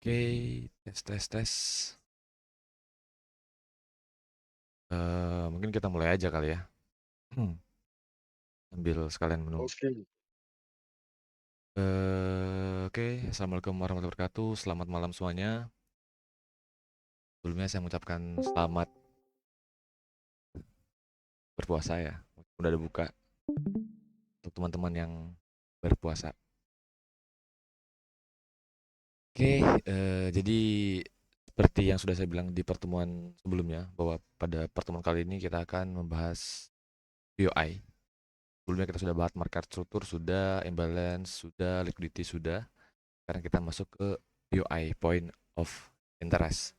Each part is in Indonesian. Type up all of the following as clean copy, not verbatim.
Oke, tes. Mungkin kita mulai aja kali ya. Sambil sekalian menunggu. Oke, Oke, assalamualaikum warahmatullahi wabarakatuh. Selamat malam semuanya. Sebelumnya saya mengucapkan selamat berpuasa ya. Udah ada buka untuk teman-teman yang berpuasa. Oke, jadi seperti yang sudah saya bilang di pertemuan sebelumnya bahwa pada pertemuan kali ini kita akan membahas POI. Sebelumnya kita sudah bahas market struktur, sudah imbalance, sudah liquidity, sudah. Sekarang kita masuk ke POI, point of interest.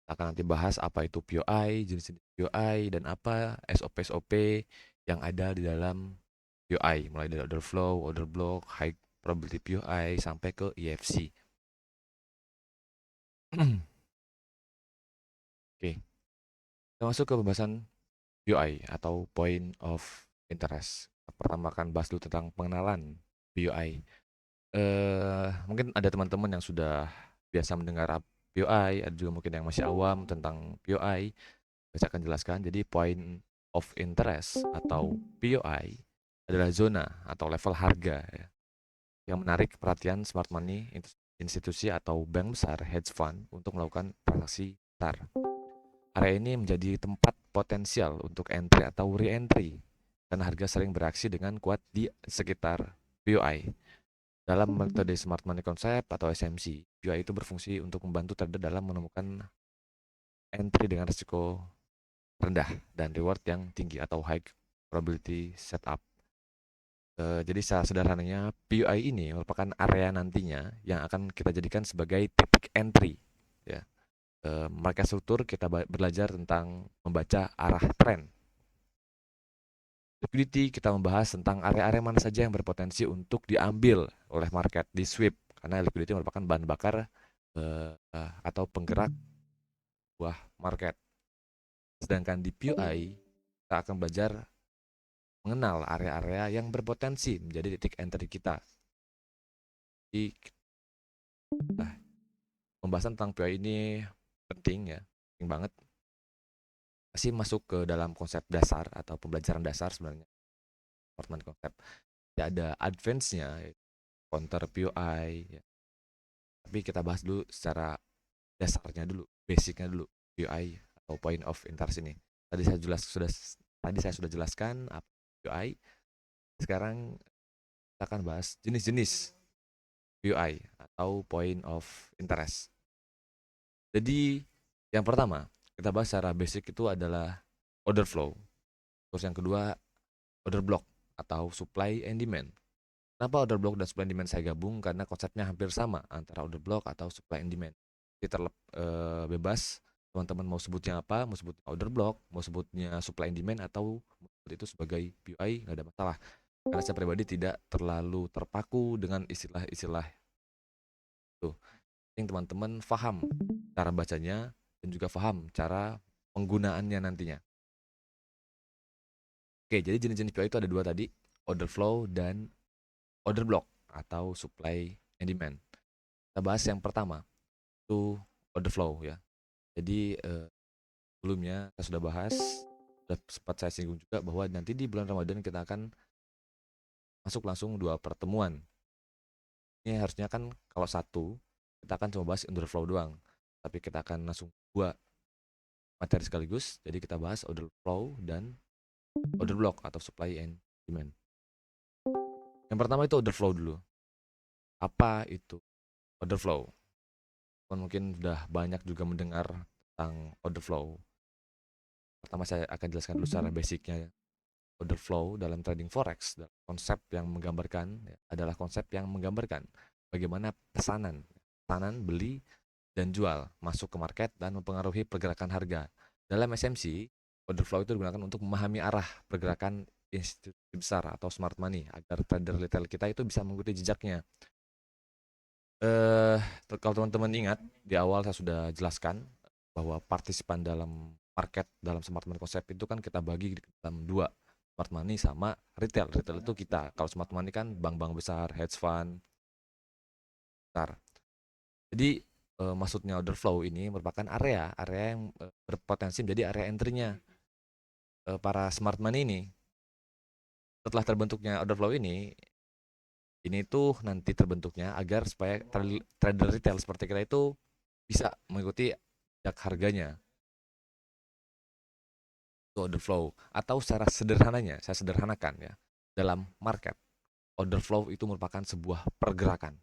Kita akan nanti bahas apa itu POI, jenis-jenis POI, dan apa SOP-SOP yang ada di dalam POI, mulai dari order flow, order block, high probability POI, sampai ke EFC. Oke, kita masuk ke pembahasan POI atau point of interest. Pertama akan bahas dulu tentang pengenalan POI. Mungkin ada teman-teman yang sudah biasa mendengar POI, ada juga mungkin yang masih awam tentang POI. Saya akan jelaskan. Jadi point of interest atau POI adalah zona atau level harga ya, yang menarik perhatian smart money institusi atau bank besar hedge fund untuk melakukan transaksi besar. Area ini menjadi tempat potensial untuk entry atau re-entry dan harga sering bereaksi dengan kuat di sekitar POI. Dalam metode Smart Money Concept atau SMC, POI itu berfungsi untuk membantu trader dalam menemukan entry dengan risiko rendah dan reward yang tinggi atau high probability setup. Jadi secara sederhananya, POI ini merupakan area nantinya yang akan kita jadikan sebagai titik entry. Ya. Market struktur kita belajar tentang membaca arah tren. Liquidity kita membahas tentang area-area mana saja yang berpotensi untuk diambil oleh market di sweep karena liquidity merupakan bahan bakar atau penggerak buah market. Sedangkan di POI kita akan belajar mengenal area-area yang berpotensi menjadi titik entry kita. Jadi nah, pembahasan tentang POI ini penting ya, penting banget. Masih masuk ke dalam konsep dasar atau pembelajaran dasar sebenarnya, department konsep. Ya ada advance-nya, counter POI. Ya. Tapi kita bahas dulu secara dasarnya dulu, basicnya dulu, POI atau point of interest ini. Tadi saya sudah jelaskan apa POI. Sekarang kita akan bahas jenis-jenis POI atau point of interest. Jadi yang pertama kita bahas secara basic itu adalah order flow. Terus yang kedua order block atau supply and demand. Kenapa order block dan supply and demand saya gabung? Karena konsepnya hampir sama antara order block atau supply and demand. Jadi bebas teman-teman mau sebutnya apa, mau sebutnya order block, mau sebutnya supply and demand atau itu sebagai POI nggak ada masalah. Karena saya pribadi tidak terlalu terpaku dengan istilah-istilah itu. Yang teman-teman paham cara bacanya dan juga paham cara penggunaannya nantinya. Oke, jadi jenis-jenis PO itu ada dua tadi, order flow dan order block atau supply and demand. Kita bahas yang pertama, itu order flow ya. Jadi sebelumnya kita sudah bahas, sudah sempat saya singgung juga bahwa nanti di bulan Ramadan kita akan masuk langsung dua pertemuan. Ini harusnya kan kalau satu, kita akan cuma bahas order flow doang. Tapi kita akan langsung dua materi sekaligus. Jadi kita bahas order flow dan order block atau supply and demand. Yang pertama itu order flow dulu. Apa itu order flow? Mungkin sudah banyak juga mendengar tentang order flow. Pertama saya akan jelaskan dulu secara basicnya. Order flow dalam trading forex, konsep yang menggambarkan adalah konsep yang menggambarkan bagaimana pesanan beli dan jual masuk ke market dan mempengaruhi pergerakan harga. Dalam SMC, order flow itu digunakan untuk memahami arah pergerakan institusi besar atau smart money agar trader retail kita itu bisa mengikuti jejaknya. Eh, Kalau teman-teman ingat di awal saya sudah jelaskan bahwa partisipan dalam market dalam smart money konsep itu kan kita bagi dalam dua, smart money sama retail. Retail itu kita. Kalau smart money kan bank-bank besar, hedge fund, besar. Jadi maksudnya order flow ini merupakan area yang berpotensi menjadi area entry-nya para smart money ini. Setelah terbentuknya order flow ini tuh nanti terbentuknya agar supaya trader retail seperti kita itu bisa mengikuti jejak harganya, itu order flow. Atau secara sederhananya, saya sederhanakan ya, dalam market, order flow itu merupakan sebuah pergerakan.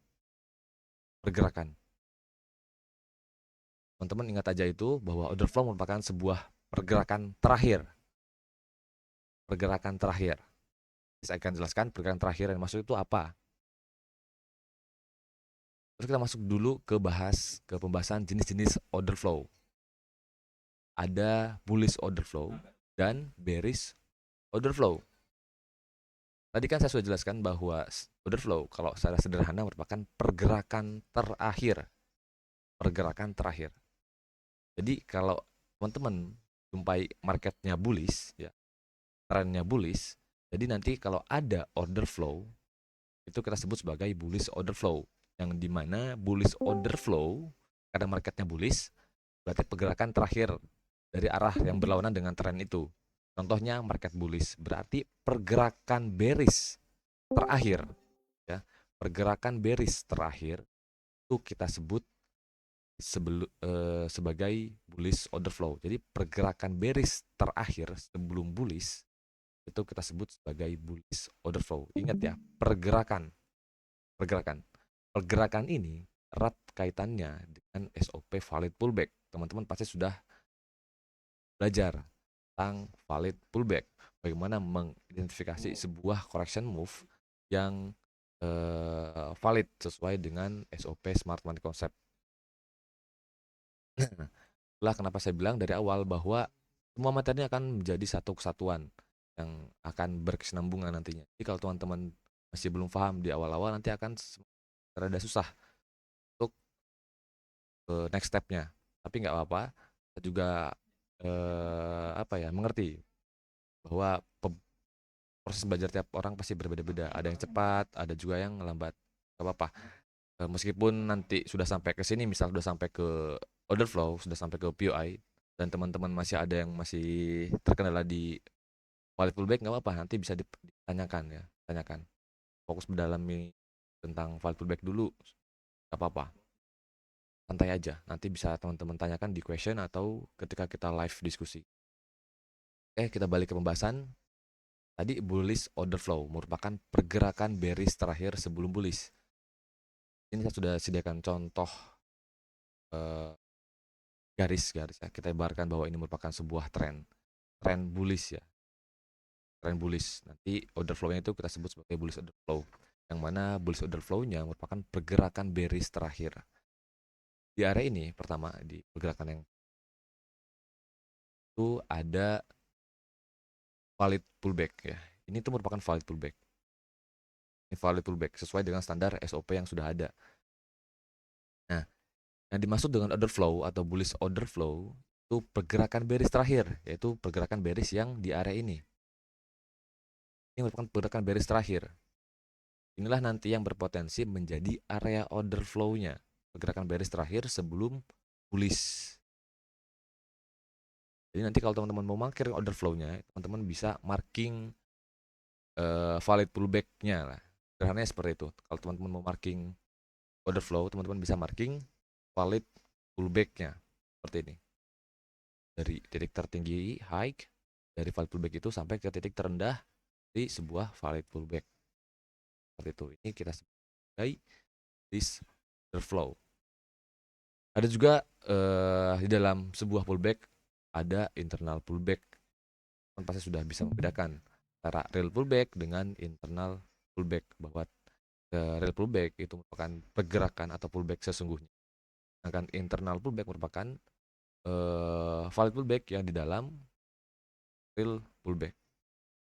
Pergerakan. Teman-teman ingat aja itu bahwa order flow merupakan sebuah pergerakan terakhir. Pergerakan terakhir. Saya akan jelaskan pergerakan terakhir yang maksud itu apa. Terus kita masuk dulu ke pembahasan jenis-jenis order flow. Ada bullish order flow dan bearish order flow. Tadi kan saya sudah jelaskan bahwa order flow kalau secara sederhana merupakan pergerakan terakhir. Pergerakan terakhir. Jadi kalau teman-teman jumpai marketnya bullish, ya, trennya bullish, jadi nanti kalau ada order flow, itu kita sebut sebagai bullish order flow. Yang dimana bullish order flow, karena marketnya bullish, berarti pergerakan terakhir dari arah yang berlawanan dengan tren itu. Contohnya market bullish, berarti pergerakan bearish terakhir, ya. Pergerakan bearish terakhir itu kita sebut sebagai bullish order flow. Jadi pergerakan bearish terakhir sebelum bullish itu kita sebut sebagai bullish order flow. Ingat ya, pergerakan. Pergerakan ini erat kaitannya dengan SOP valid pullback. Teman-teman pasti sudah belajar tentang valid pullback. Bagaimana mengidentifikasi sebuah correction move yang valid sesuai dengan SOP Smart Money Concept. Itulah kenapa saya bilang dari awal bahwa semua materi akan menjadi satu kesatuan yang akan berkesinambungan nantinya. Jadi kalau teman-teman masih belum paham di awal-awal, nanti akan rada susah untuk next step-nya. Tapi nggak apa-apa, saya juga mengerti bahwa proses belajar tiap orang pasti berbeda-beda. Ada yang cepat, ada juga yang lambat. Gak apa-apa. Meskipun nanti sudah sampai ke sini, misal sudah sampai ke order flow, sudah sampai ke POI, dan teman-teman masih ada yang masih terkendala di valid pullback, nggak apa-apa. Nanti bisa ditanyakan ya, tanyakan. Fokus mendalami tentang valid pullback dulu, nggak apa-apa. Santai aja. Nanti bisa teman-teman tanyakan di question atau ketika kita live diskusi. Kita balik ke pembahasan. Tadi bullish order flow merupakan pergerakan bearish terakhir sebelum bullish. Ini saya sudah sediakan contoh garis-garis ya. Kita ibaratkan bahwa ini merupakan sebuah tren bullish ya. Tren bullish. Nanti order flow-nya itu kita sebut sebagai bullish order flow. Yang mana bullish order flow-nya merupakan pergerakan bearish terakhir. Di area ini pertama di pergerakan yang itu ada valid pullback ya. Ini tuh merupakan valid pullback. Ini valid pullback sesuai dengan standar SOP yang sudah ada. Nah, yang dimaksud dengan order flow atau bullish order flow itu pergerakan bearish terakhir, yaitu pergerakan bearish yang di area ini. Ini merupakan pergerakan bearish terakhir. Inilah nanti yang berpotensi menjadi area order flow-nya. Pergerakan bearish terakhir sebelum bullish. Jadi nanti kalau teman-teman mau marking order flow-nya, teman-teman bisa marking valid pullback-nya lah. Sederhananya seperti itu. Kalau teman-teman mau marking order flow, teman-teman bisa marking valid pullback-nya. Seperti ini. Dari titik tertinggi high, dari valid pullback itu sampai ke titik terendah di sebuah valid pullback. Seperti itu. Ini kita sebagai this order flow. Ada juga di dalam sebuah pullback ada internal pullback. Kan pasti sudah bisa membedakan antara real pullback dengan internal pullback, bahwa real pullback itu merupakan pergerakan atau pullback sesungguhnya. Sedangkan internal pullback merupakan valid pullback yang di dalam real pullback.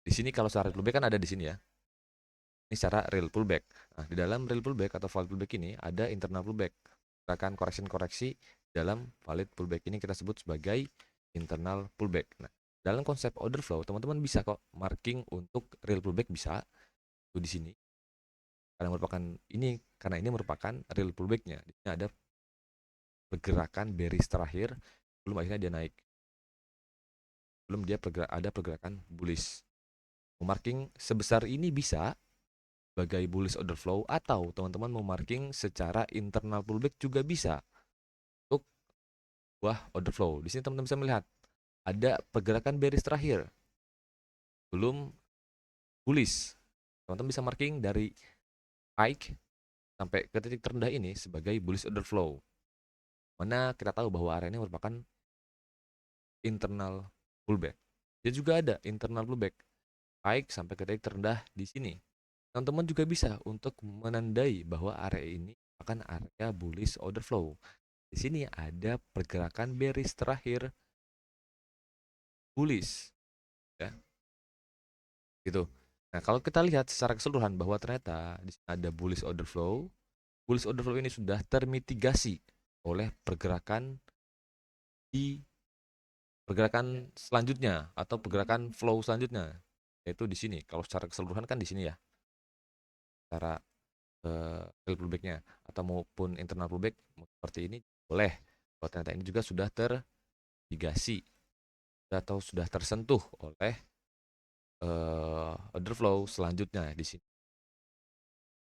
Di sini kalau secara real pullback kan ada di sini ya. Ini secara real pullback. Nah, di dalam real pullback atau valid pullback ini ada internal pullback. Gerakan koreksi dalam valid pullback ini kita sebut sebagai internal pullback. Nah, dalam konsep order flow, teman-teman bisa kok marking untuk real pullback bisa tuh di sini. Karena ini merupakan real pullbacknya. Di sini ada pergerakan bearish terakhir belum akhirnya dia naik, belum dia ada pergerakan bullish. Marking sebesar ini bisa sebagai bullish order flow, atau teman-teman mau marking secara internal pullback juga bisa untuk order flow. Di sini teman-teman bisa melihat ada pergerakan bearish terakhir belum bullish. Teman-teman bisa marking dari high sampai ke titik terendah ini sebagai bullish order flow. Mana kita tahu bahwa area ini merupakan internal pullback. Dia juga ada internal pullback high sampai ke titik terendah di sini. Teman-teman juga bisa untuk menandai bahwa area ini akan area bullish order flow. Di sini ada pergerakan bearish terakhir bullish, ya, gitu. Nah, kalau kita lihat secara keseluruhan bahwa ternyata di sini ada bullish order flow. Bullish order flow ini sudah termitigasi oleh pergerakan selanjutnya atau pergerakan flow selanjutnya, yaitu di sini. Kalau secara keseluruhan kan di sini ya, secara real pullbacknya atau maupun internal pullback seperti ini boleh. Kalau ternyata ini juga sudah termitigasi atau sudah tersentuh oleh order flow selanjutnya di sini.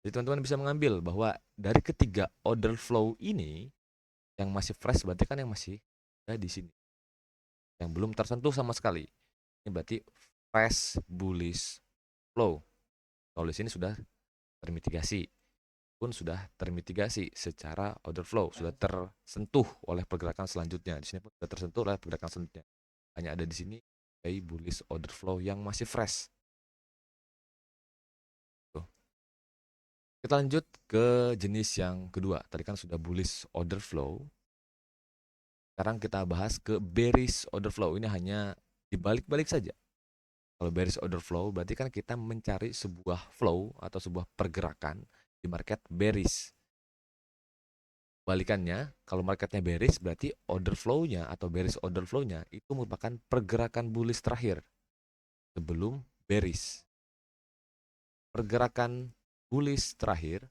Jadi teman-teman bisa mengambil bahwa dari ketiga order flow ini yang masih fresh berarti kan yang masih ada di sini, yang belum tersentuh sama sekali. Ini berarti fresh bullish flow. Kalau di sini sudah termitigasi, pun sudah termitigasi secara order flow, sudah tersentuh oleh pergerakan selanjutnya. Di sini pun sudah tersentuh oleh pergerakan selanjutnya. Hanya ada di sini bullish order flow yang masih fresh. Tuh. Kita lanjut ke jenis yang kedua. Tadi kan sudah bullish order flow. Sekarang kita bahas ke bearish order flow. Ini hanya dibalik-balik saja. Kalau bearish order flow berarti kan kita mencari sebuah flow atau sebuah pergerakan di market bearish. Balikannya, kalau marketnya bearish berarti order flow-nya atau bearish order flow-nya itu merupakan pergerakan bullish terakhir sebelum bearish. Pergerakan bullish terakhir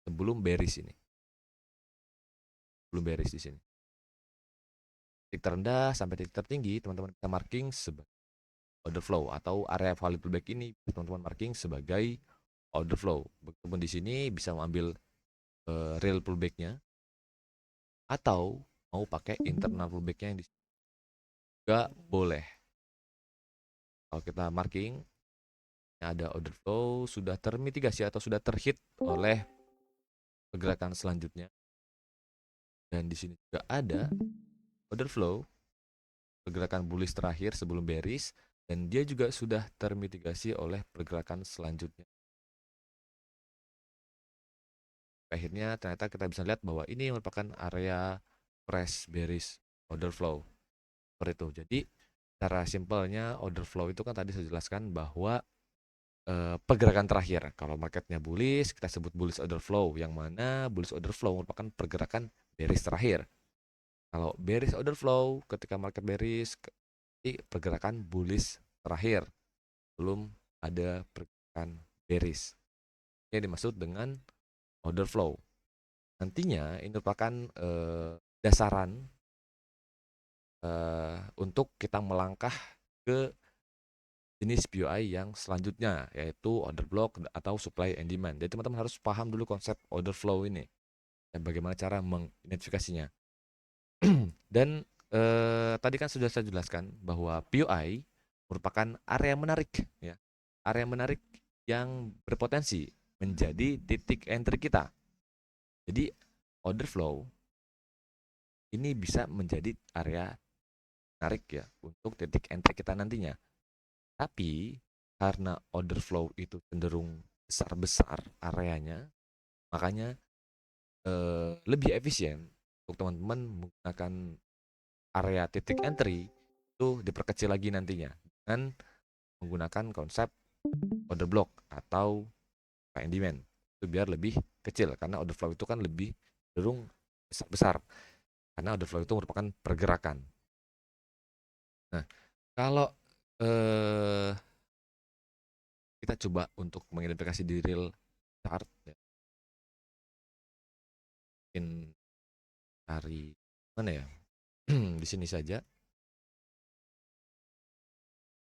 sebelum bearish ini. Belum bearish di sini. Titik terendah sampai titik tertinggi teman-teman bisa marking sebagai order flow, atau area valid pullback ini teman-teman marking sebagai order flow. Begitupun di sini bisa mengambil real pullback-nya atau mau pakai internal pullback-nya yang di sini juga boleh. Kalau kita marking ada order flow sudah termitigasi atau sudah terhit oleh pergerakan selanjutnya, dan di sini juga ada order flow pergerakan bullish terakhir sebelum bearish, dan dia juga sudah termitigasi oleh pergerakan selanjutnya. Akhirnya ternyata kita bisa lihat bahwa ini merupakan area fresh bearish order flow seperti itu. Jadi cara simpelnya order flow itu kan tadi saya jelaskan bahwa pergerakan terakhir. Kalau marketnya bullish, kita sebut bullish order flow, yang mana bullish order flow merupakan pergerakan bearish terakhir. Kalau bearish order flow, ketika market bearish, pergerakan bullish terakhir, belum ada pergerakan bearish. Ini dimaksud dengan order flow. Nantinya ini merupakan dasaran untuk kita melangkah ke jenis POI yang selanjutnya, yaitu order block atau supply and demand. Jadi teman-teman harus paham dulu konsep order flow ini dan bagaimana cara mengidentifikasinya. Dan tadi kan sudah saya jelaskan bahwa POI merupakan area menarik, ya, area menarik yang berpotensi menjadi titik entry kita. Jadi order flow ini bisa menjadi area menarik ya untuk titik entry kita nantinya. Tapi karena order flow itu cenderung besar-besar areanya, makanya lebih efisien untuk teman-teman menggunakan area titik entry itu diperkecil lagi nantinya dengan menggunakan konsep order block atau supply and demand. Itu biar lebih kecil karena order flow itu kan lebih cenderung besar-besar karena order flow itu merupakan pergerakan. Nah, kalau kita coba untuk mengidentifikasi di real chart ya. cari mana ya? Di sini saja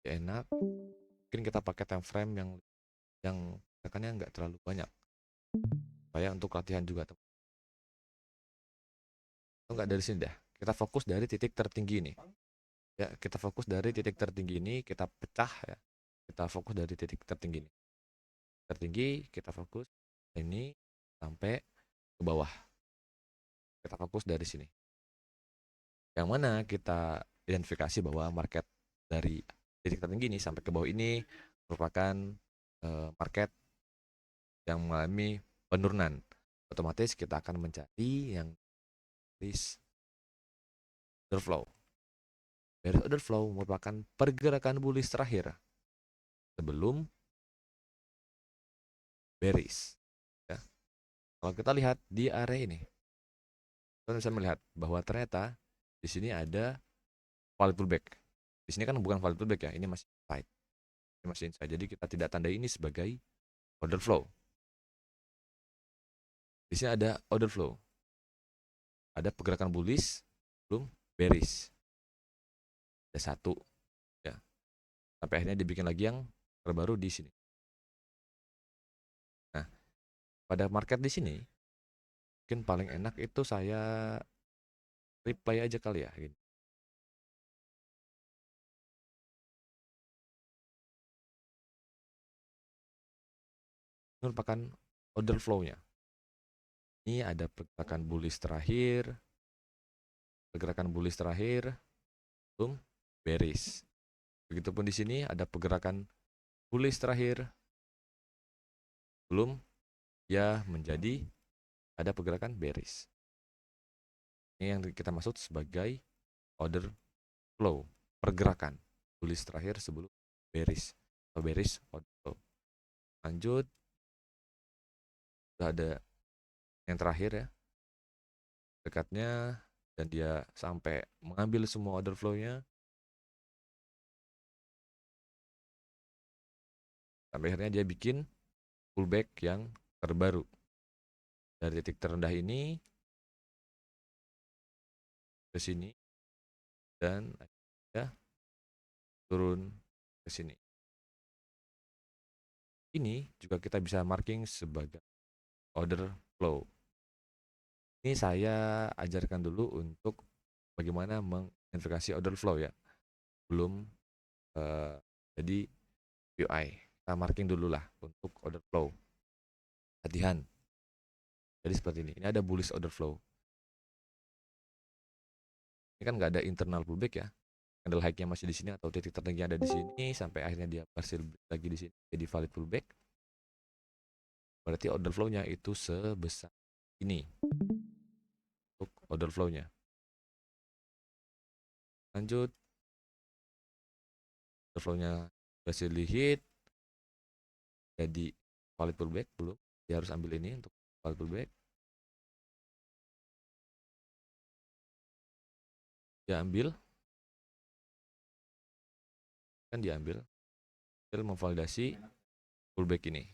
enak. Mungkin kita pakai time frame yang tekannya nggak terlalu banyak supaya untuk latihan juga atau nggak dari sini dah, kita fokus dari titik tertinggi ini ya, kita fokus dari titik tertinggi ini, kita pecah ya, kita fokus dari titik tertinggi ini, tertinggi kita fokus ini sampai ke bawah, kita fokus dari sini, yang mana kita identifikasi bahwa market dari titik tertinggi ini sampai ke bawah ini merupakan market yang mengalami penurunan. Otomatis kita akan mencari yang bearish order flow. Bearish order flow merupakan pergerakan bullish terakhir sebelum bearish. Ya. Kalau kita lihat di area ini, kita bisa melihat bahwa ternyata di sini ada valid pullback. Di sini kan bukan valid pullback ya, ini masih inside. Ini masih inside. Jadi kita tidak tandai ini sebagai order flow. Di sini ada order flow. Ada pergerakan bullish belum bearish. Ada satu ya. Sampai akhirnya dibikin lagi yang terbaru di sini. Nah, pada market di sini mungkin paling enak itu saya reply aja kali ya gini. Ini merupakan order flow-nya. Ini ada pergerakan bullish terakhir, belum bearish. Begitupun di sini ada pergerakan bullish terakhir, belum ya menjadi ada pergerakan bearish. Ini yang kita maksud sebagai order flow, pergerakan bullish terakhir sebelum bearish atau bearish order flow. Lanjut, sudah ada yang terakhir ya, dekatnya, dan dia sampai mengambil semua order flow-nya sampai akhirnya dia bikin pullback yang terbaru dari titik terendah ini ke sini dan ya turun ke sini. Ini juga kita bisa marking sebagai order flow. Ini saya ajarkan dulu untuk bagaimana mengidentifikasi order flow ya. Belum jadi UI. Kita marking dulu lah untuk order flow. Latihan. Jadi seperti ini. Ini ada bullish order flow. Ini kan nggak ada internal pullback ya. Candle high-nya masih di sini atau titik tertinggi ada di sini sampai akhirnya dia berhasil lagi di sini jadi valid pullback. Berarti order flow-nya itu sebesar ini untuk order flow-nya. Lanjut, order flow-nya berhasil di hit jadi valid pullback belum? Dia harus ambil ini untuk valid pullback. Dia ambil, kan dia ambil memvalidasi pullback ini.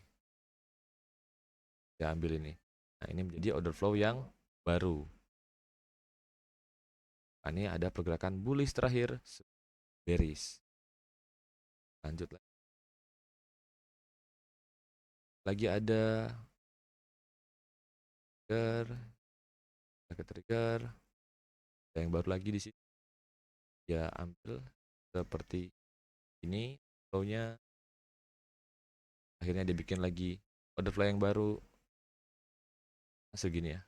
Dia ambil ini. Nah, ini menjadi order flow yang baru. Nah, ini ada pergerakan bullish terakhir, bearish. Lanjut lagi ada trigger, yang baru lagi di sini. Dia ambil seperti ini flow-nya. Akhirnya dia bikin lagi order flow yang baru. Segini ya.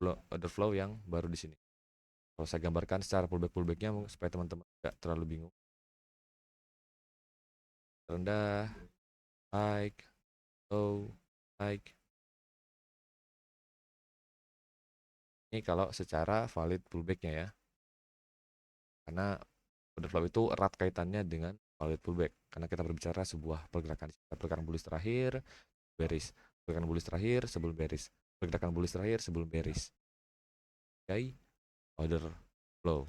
Order flow yang baru di sini. Kalau saya gambarkan secara pullback-pullbacknya supaya teman-teman tidak terlalu bingung. Rendah, high, low, high. Ini kalau secara valid pullbacknya ya. Karena order flow itu erat kaitannya dengan valid pullback. Karena kita berbicara sebuah pergerakan bullish terakhir, bearish. Pergerakan bullish terakhir sebelum bearish. Pergerakan bullish terakhir sebelum bearish. Oke, order flow.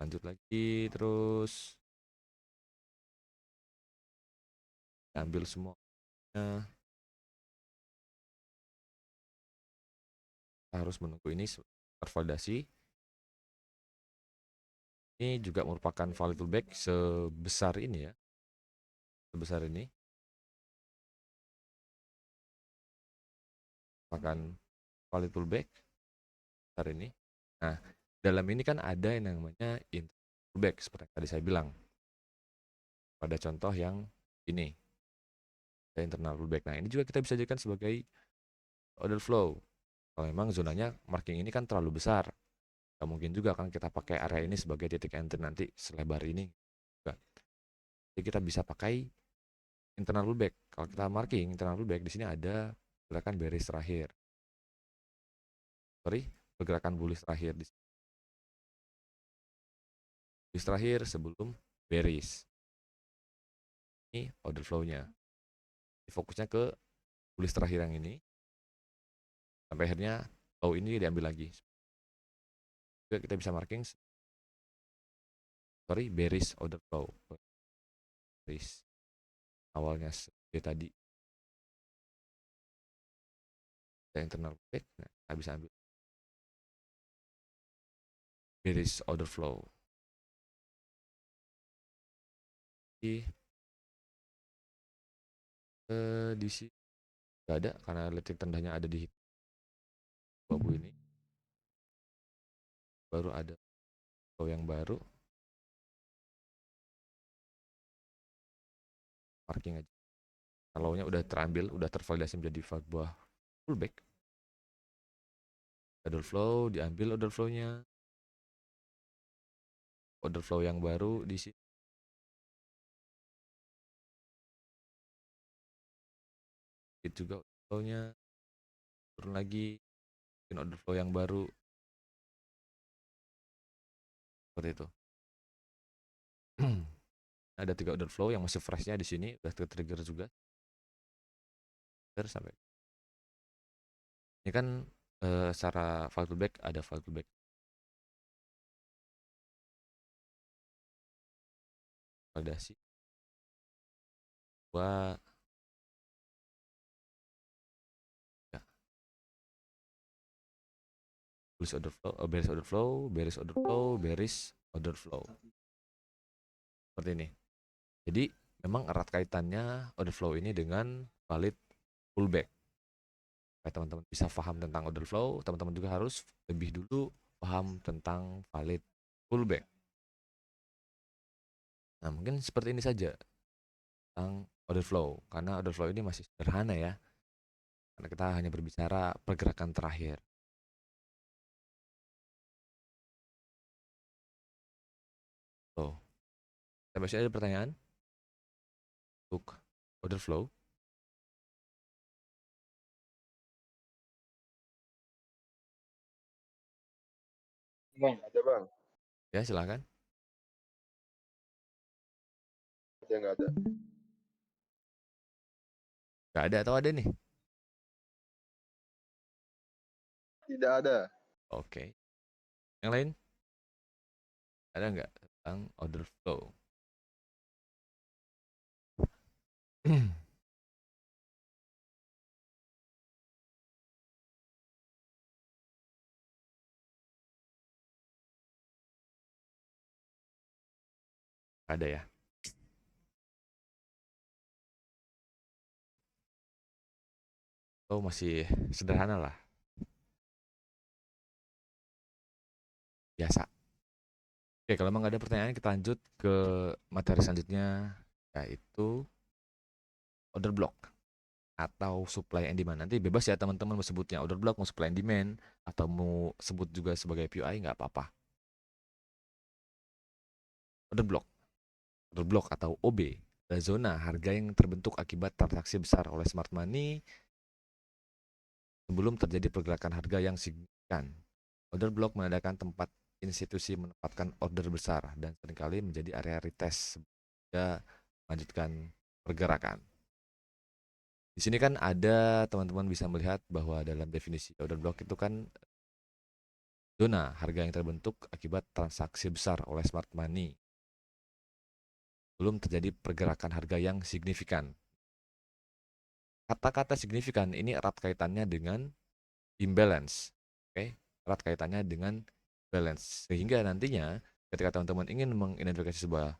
Lanjut lagi terus ambil semuanya. harus menunggu ini tervalidasi. Ini juga merupakan valid pullback sebesar ini ya, sebesar ini merupakan valid pullback sebesar ini. Nah, dalam ini kan ada yang namanya internal pullback seperti yang tadi saya bilang. Pada contoh yang ini, ada internal pullback. Nah, ini juga kita bisa jadikan sebagai order flow. Kalau memang zonanya marking ini kan terlalu besar, nggak mungkin juga kan kita pakai area ini sebagai titik entry nanti selebar ini. Enggak. Jadi kita bisa pakai internal pullback. Kalau kita marking internal pullback, di sini ada gerakan bearish terakhir. Pergerakan bullish terakhir di sini. Bullish terakhir sebelum bearish. Ini order flow-nya. Fokusnya ke bullish terakhir yang ini. Sampai akhirnya low ini diambil lagi. Juga kita bisa marking bearish order flow. Bearish. Awalnya seperti tadi. Ada internal pullback, nah, kita bisa ambil bearish order flow. Di sini nggak ada karena titik tendahnya ada di bawah ini. Baru ada flow yang baru. Marking aja. Kalau-nya udah terambil, udah tervalidasi menjadi sebuah pullback. Order flow, diambil order flow-nya. Order flow yang baru di sini. Itu juga order flow-nya. Turun lagi. Bikin order flow yang baru. Seperti itu. Ada 3 order flow yang masih fresh-nya di sini, udah trigger juga. Sampai. Ini kan secara file pullback ada file pullback. Validasi. Gua ya, bullish order flow, bearish order flow, bearish order flow, bearish order flow. Seperti ini. Jadi memang erat kaitannya order flow ini dengan valid pullback. Supaya teman-teman bisa paham tentang order flow, teman-teman juga harus lebih dulu paham tentang valid pullback. Nah, mungkin seperti ini saja tentang order flow, karena order flow ini masih sederhana ya. Karena kita hanya berbicara pergerakan terakhir. So, masih ada pertanyaan untuk order flow? Bang, ada bang. Ya, silakan. Nggak ada. Nggak ada atau ada nih? Tidak ada. Oke. Yang lain? Ada nggak tentang order flow? Ada ya. Oh, masih sederhana lah. Biasa. Oke, kalau memang nggak ada pertanyaan, kita lanjut ke materi selanjutnya, yaitu order block atau supply and demand. Nanti bebas ya teman-teman mau sebutnya order block, mau supply and demand, atau mau sebut juga sebagai POI, nggak apa-apa. Order block. Order block atau OB adalah zona harga yang terbentuk akibat transaksi besar oleh smart money sebelum terjadi pergerakan harga yang signifikan. Order block menandakan tempat institusi menempatkan order besar dan seringkali menjadi area retest sehingga melanjutkan pergerakan. Di sini kan ada teman-teman bisa melihat bahwa dalam definisi order block itu kan zona harga yang terbentuk akibat transaksi besar oleh smart money belum terjadi pergerakan harga yang signifikan. Kata-kata signifikan ini erat kaitannya dengan imbalance. Oke, erat kaitannya dengan balance. Sehingga nantinya ketika teman-teman ingin mengidentifikasi sebuah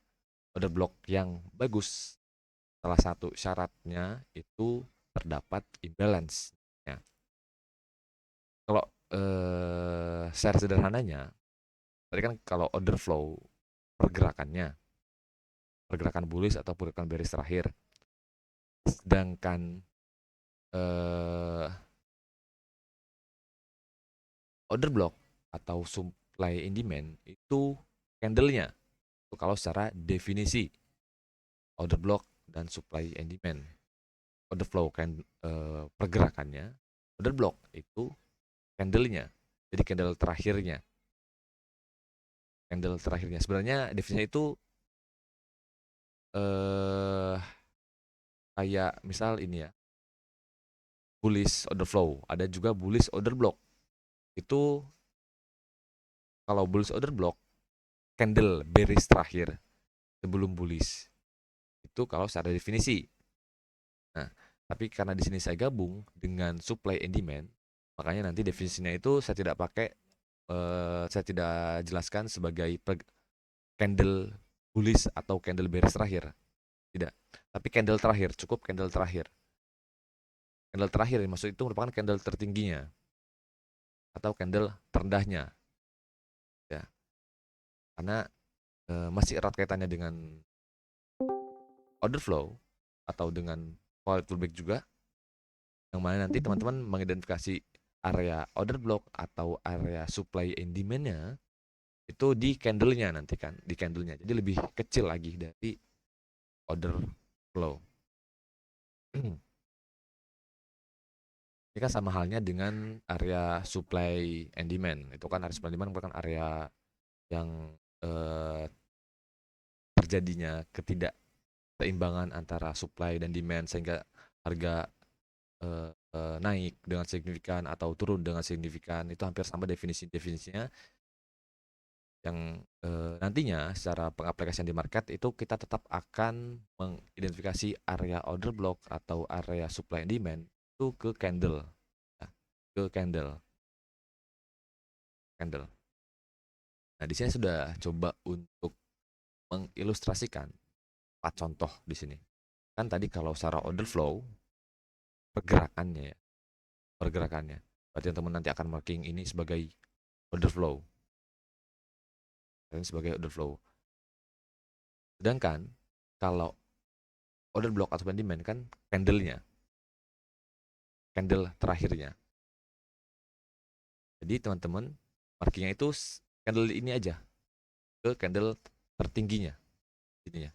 order block yang bagus, salah satu syaratnya itu terdapat imbalance. Ya. Kalau secara sederhananya, tadi kan kalau order flow pergerakannya, pergerakan bullish atau pergerakan bearish terakhir, sedangkan eh, order block atau supply and demand itu candle-nya. Itu kalau secara definisi order block dan supply and demand. Order flow kan pergerakannya, order block itu candle-nya. Jadi candle terakhirnya. Sebenarnya definisinya itu eh kayak misal ini ya, bullish order flow, ada juga bullish order block. Itu kalau bullish order block candle bearish terakhir sebelum bullish. Itu kalau secara definisi. Nah, tapi karena di sini saya gabung dengan supply and demand, makanya nanti definisinya itu saya tidak jelaskan sebagai candle bullish atau candle bearish terakhir. Tidak. Tapi candle terakhir, cukup candle terakhir. Candle terakhir maksud itu merupakan candle tertingginya atau candle terendahnya, ya. Karena masih erat kaitannya dengan order flow atau dengan volatile pullback juga, yang mana nanti teman-teman mengidentifikasi area order block atau area supply and demand-nya itu di candle-nya nanti kan, di candle-nya. Jadi lebih kecil lagi dari order flow. Ini kan sama halnya dengan area supply and demand. Itu kan area supply and demand merupakan area yang terjadinya ketidakseimbangan antara supply dan demand sehingga harga naik dengan signifikan atau turun dengan signifikan. Itu hampir sama definisinya, yang nantinya secara pengaplikasian di market itu kita tetap akan mengidentifikasi area order block atau area supply and demand itu ke candle, ya, ke candle. Nah, di sini sudah coba untuk mengilustrasikan 4 contoh di sini. Kan tadi kalau secara order flow pergerakannya ya, pergerakannya. Berarti teman nanti akan marking ini sebagai order flow. Ini sebagai order flow. Sedangkan kalau order block atau demand kan candle-nya, candle terakhirnya. Jadi teman-teman markingnya itu candle ini aja, ke candle tertingginya ininya,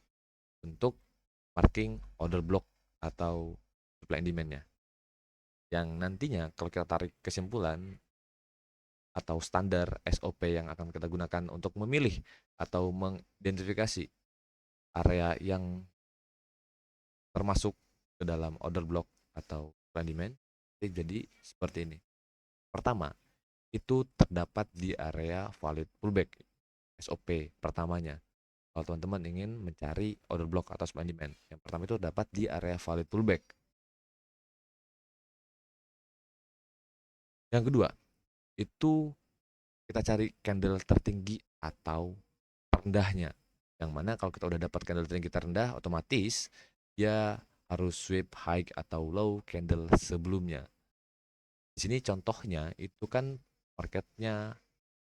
untuk marking order block atau supply and demand-nya. Yang nantinya kalau kita tarik kesimpulan atau standar SOP yang akan kita gunakan untuk memilih atau mengidentifikasi area yang termasuk ke dalam order block atau supply and demand, jadi seperti ini. Pertama, itu terdapat di area valid pullback, SOP pertamanya. Kalau teman-teman ingin mencari order block atau supply and demand, yang pertama itu dapat di area valid pullback. Yang kedua, itu kita cari candle tertinggi atau terendahnya. Yang mana kalau kita udah dapat candle tertinggi terendah, otomatis dia harus sweep high atau low candle sebelumnya. Di sini contohnya itu kan marketnya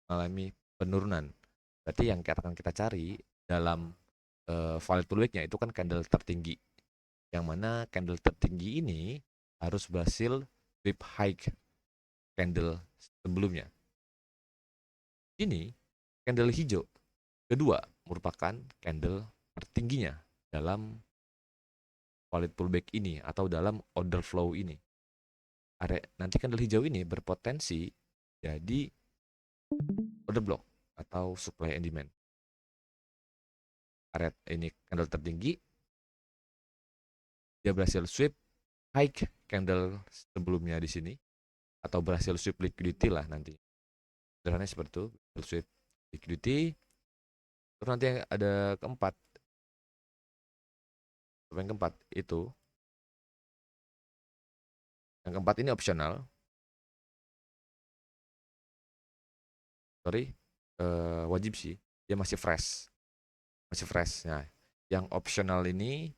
mengalami penurunan. Berarti yang akan kita cari dalam valid pullback-nya itu kan candle tertinggi. Yang mana candle tertinggi ini harus berhasil sweep high candle sebelumnya. Ini candle hijau kedua merupakan candle tertingginya dalam valid pullback ini atau dalam order flow ini. Nanti candle hijau ini berpotensi jadi order block atau supply and demand. Area ini candle tertinggi, dia berhasil sweep high candle sebelumnya di sini atau berhasil sweep liquidity lah nanti. Sederhananya seperti itu, sweep liquidity. Terus nanti yang ada keempat, yang keempat itu, yang keempat ini opsional. sorry, wajib sih, dia masih fresh, masih fresh. Nah, yang optional ini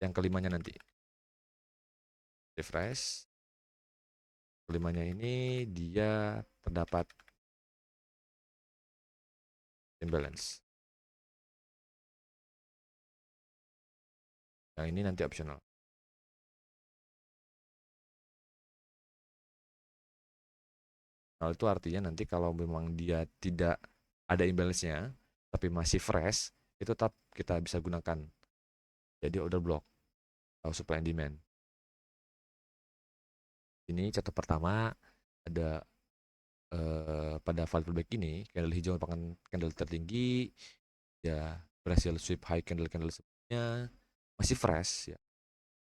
yang kelimanya nanti refresh. Kelimanya ini dia terdapat imbalance. Yang ini nanti optional. Nah, itu artinya nanti kalau memang dia tidak ada imbalance-nya, tapi masih fresh, itu tetap kita bisa gunakan. Jadi order block atau supply and demand. Ini contoh pertama ada pada value pullback ini, candle hijau merupakan candle tertinggi, ya berhasil sweep high candle sebelumnya, masih fresh ya.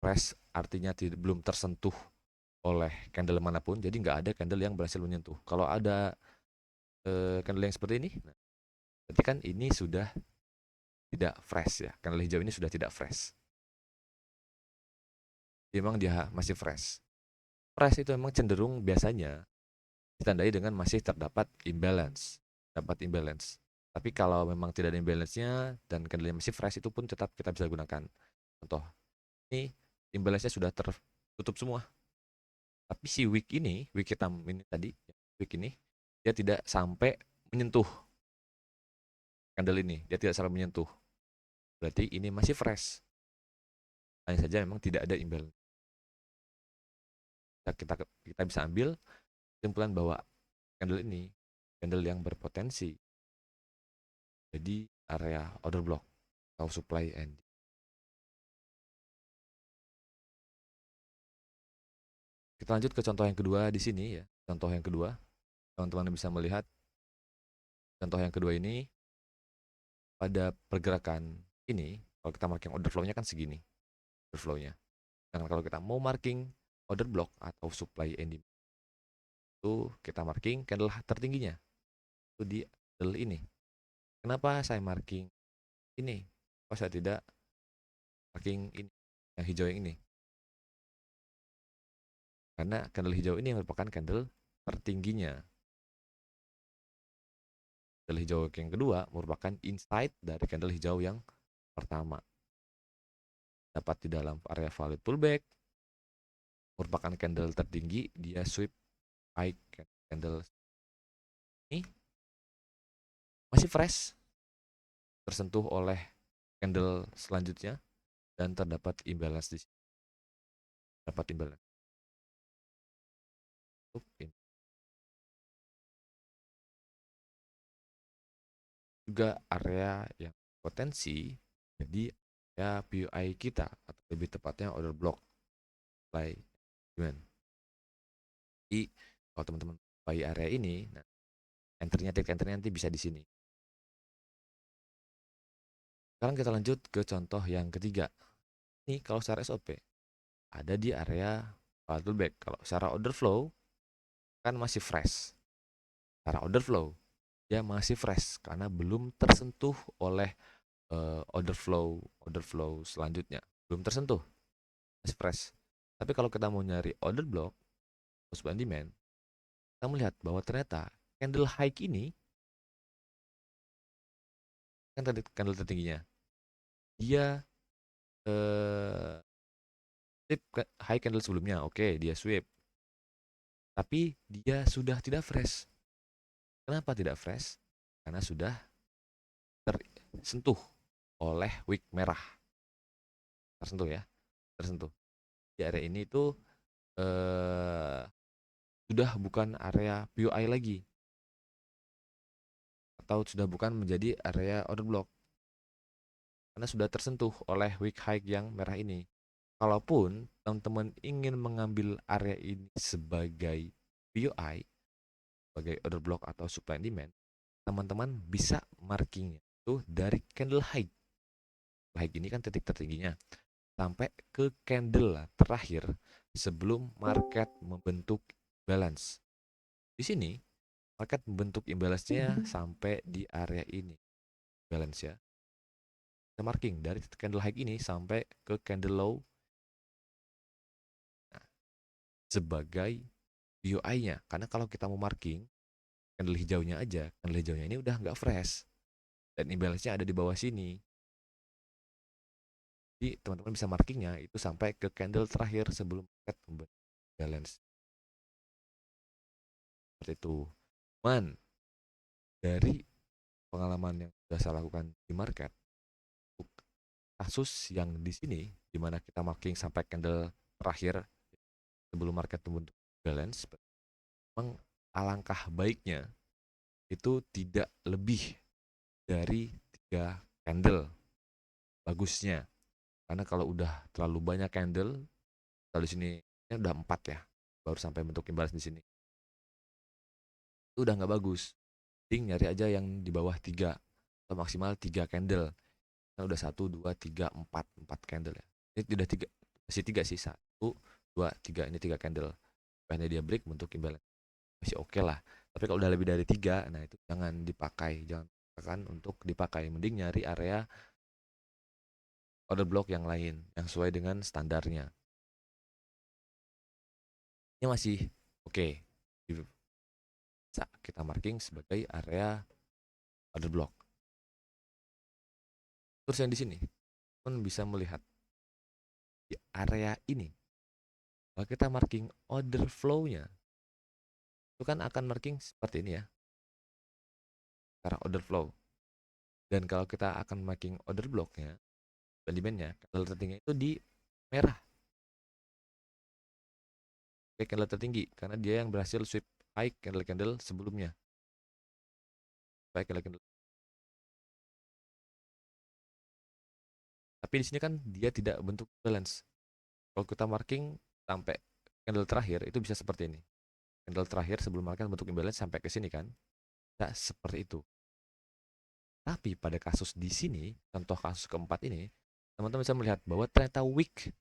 Fresh artinya belum tersentuh oleh candle manapun, jadi nggak ada candle yang berhasil menyentuh. Kalau ada candle yang seperti ini, nah, berarti kan ini sudah tidak fresh ya. Candle hijau ini sudah tidak fresh. Memang dia masih fresh. Fresh itu memang cenderung biasanya ditandai dengan masih terdapat imbalance. Dapat imbalance. Tapi kalau memang tidak ada imbalance-nya dan candle masih fresh, itu pun tetap kita bisa gunakan. Contoh, ini imbalance-nya sudah tertutup semua. Tapi si wick hitam ini tadi, wick ini, dia tidak sampai menyentuh candle ini. Dia tidak sampai menyentuh. Berarti ini masih fresh. Hanya saja memang tidak ada imbalance. Kita bisa ambil kesimpulan bahwa candle ini candle yang berpotensi jadi area order block atau supply and. Kita lanjut ke contoh yang kedua di sini ya. Contoh yang kedua, teman-teman bisa melihat contoh yang kedua ini pada pergerakan ini, kalau kita marking order flow-nya kan segini, order flow-nya. Dan kalau kita mau marking order block atau supply and demand, itu kita marking candle tertingginya, itu di candle ini. Kenapa saya marking ini? Kok saya tidak marking ini, yang hijau yang ini? Karena candle hijau ini merupakan candle tertingginya. Candle hijau yang kedua merupakan inside dari candle hijau yang pertama. Dapat di dalam area valid pullback, merupakan candle tertinggi, dia sweep high candle ini masih fresh, tersentuh oleh candle selanjutnya dan terdapat imbalance di sini. Dapat imbalance. Juga area yang potensi jadi ya PUI kita atau lebih tepatnya order block supply demand. Jadi kalau teman-teman buy area ini, nah, titik enternya nanti bisa di sini. Sekarang kita lanjut ke contoh yang ketiga. Ini kalau secara SOP ada di area pullback. Kalau secara order flow kan masih fresh. Secara order flow dia masih fresh karena belum tersentuh oleh order flow selanjutnya. Belum tersentuh, masih fresh. Tapi kalau kita mau nyari order block, supply and demand, kita melihat bahwa ternyata candle high ini kan tadi candle tertingginya, dia sweep high candle sebelumnya, oke, dia sweep. Tapi dia sudah tidak fresh. Kenapa tidak fresh? Karena sudah tersentuh oleh wick merah. Tersentuh ya, tersentuh. Di area ini itu sudah bukan area PUI lagi. Atau sudah bukan menjadi area order block. Karena sudah tersentuh oleh wick high yang merah ini. Kalaupun teman-teman ingin mengambil area ini sebagai PUI, sebagai order block atau supply and demand, teman-teman bisa markingnya itu dari candle high. High ini kan titik tertingginya. Sampai ke candle terakhir sebelum market membentuk balance. Di sini, market membentuk imbalance-nya sampai di area ini. Balance ya. Kita marking dari candle high ini sampai ke candle low sebagai PUI-nya. Karena kalau kita mau marking candle hijaunya aja, candle hijaunya ini udah nggak fresh dan imbalance-nya ada di bawah sini. Jadi teman-teman bisa markingnya itu sampai ke candle terakhir sebelum market membentuk balance seperti itu. Cuman dari pengalaman yang sudah saya lakukan di market, kasus yang di sini di mana kita marking sampai candle terakhir sebelum market membentuk balance, memang alangkah baiknya itu tidak lebih dari 3 candle bagusnya. Karena kalau udah terlalu banyak candle, kalau di sini ini udah 4 ya, baru sampai bentuk imbalance di sini. Itu udah nggak bagus. Jadi nyari aja yang di bawah 3 atau maksimal 3 candle. Nah, udah 1, 2, 3, 4 candle ya. Ini udah 3, masih 3 sih, 1, 2, 3, ini 3 candle. Supaya dia break bentuk imbalance masih oke lah. Tapi kalau udah lebih dari 3, nah itu jangan dipakai, jangan untuk dipakai. Mending nyari area order block yang lain yang sesuai dengan standarnya. Ini masih oke. Bisa kita marking sebagai area order block. Terus yang di sini pun bisa melihat di area ini. Kalau kita marking order flow-nya, itu kan akan marking seperti ini ya, cara order flow. Dan kalau kita akan marking order block-nya, demand-nya, candle tertinggi itu di merah. Oke, candle tertinggi karena dia yang berhasil sweep high candle-candle sebelumnya. Baik candle-candle. Tapi di sini kan dia tidak bentuk balance. Kalau kita marking sampai candle terakhir itu bisa seperti ini. Candle terakhir sebelum market bentuk imbalance sampai ke sini kan. Tidak seperti itu. Tapi pada kasus di sini, contoh kasus keempat ini, teman-teman bisa melihat bahwa ternyata wick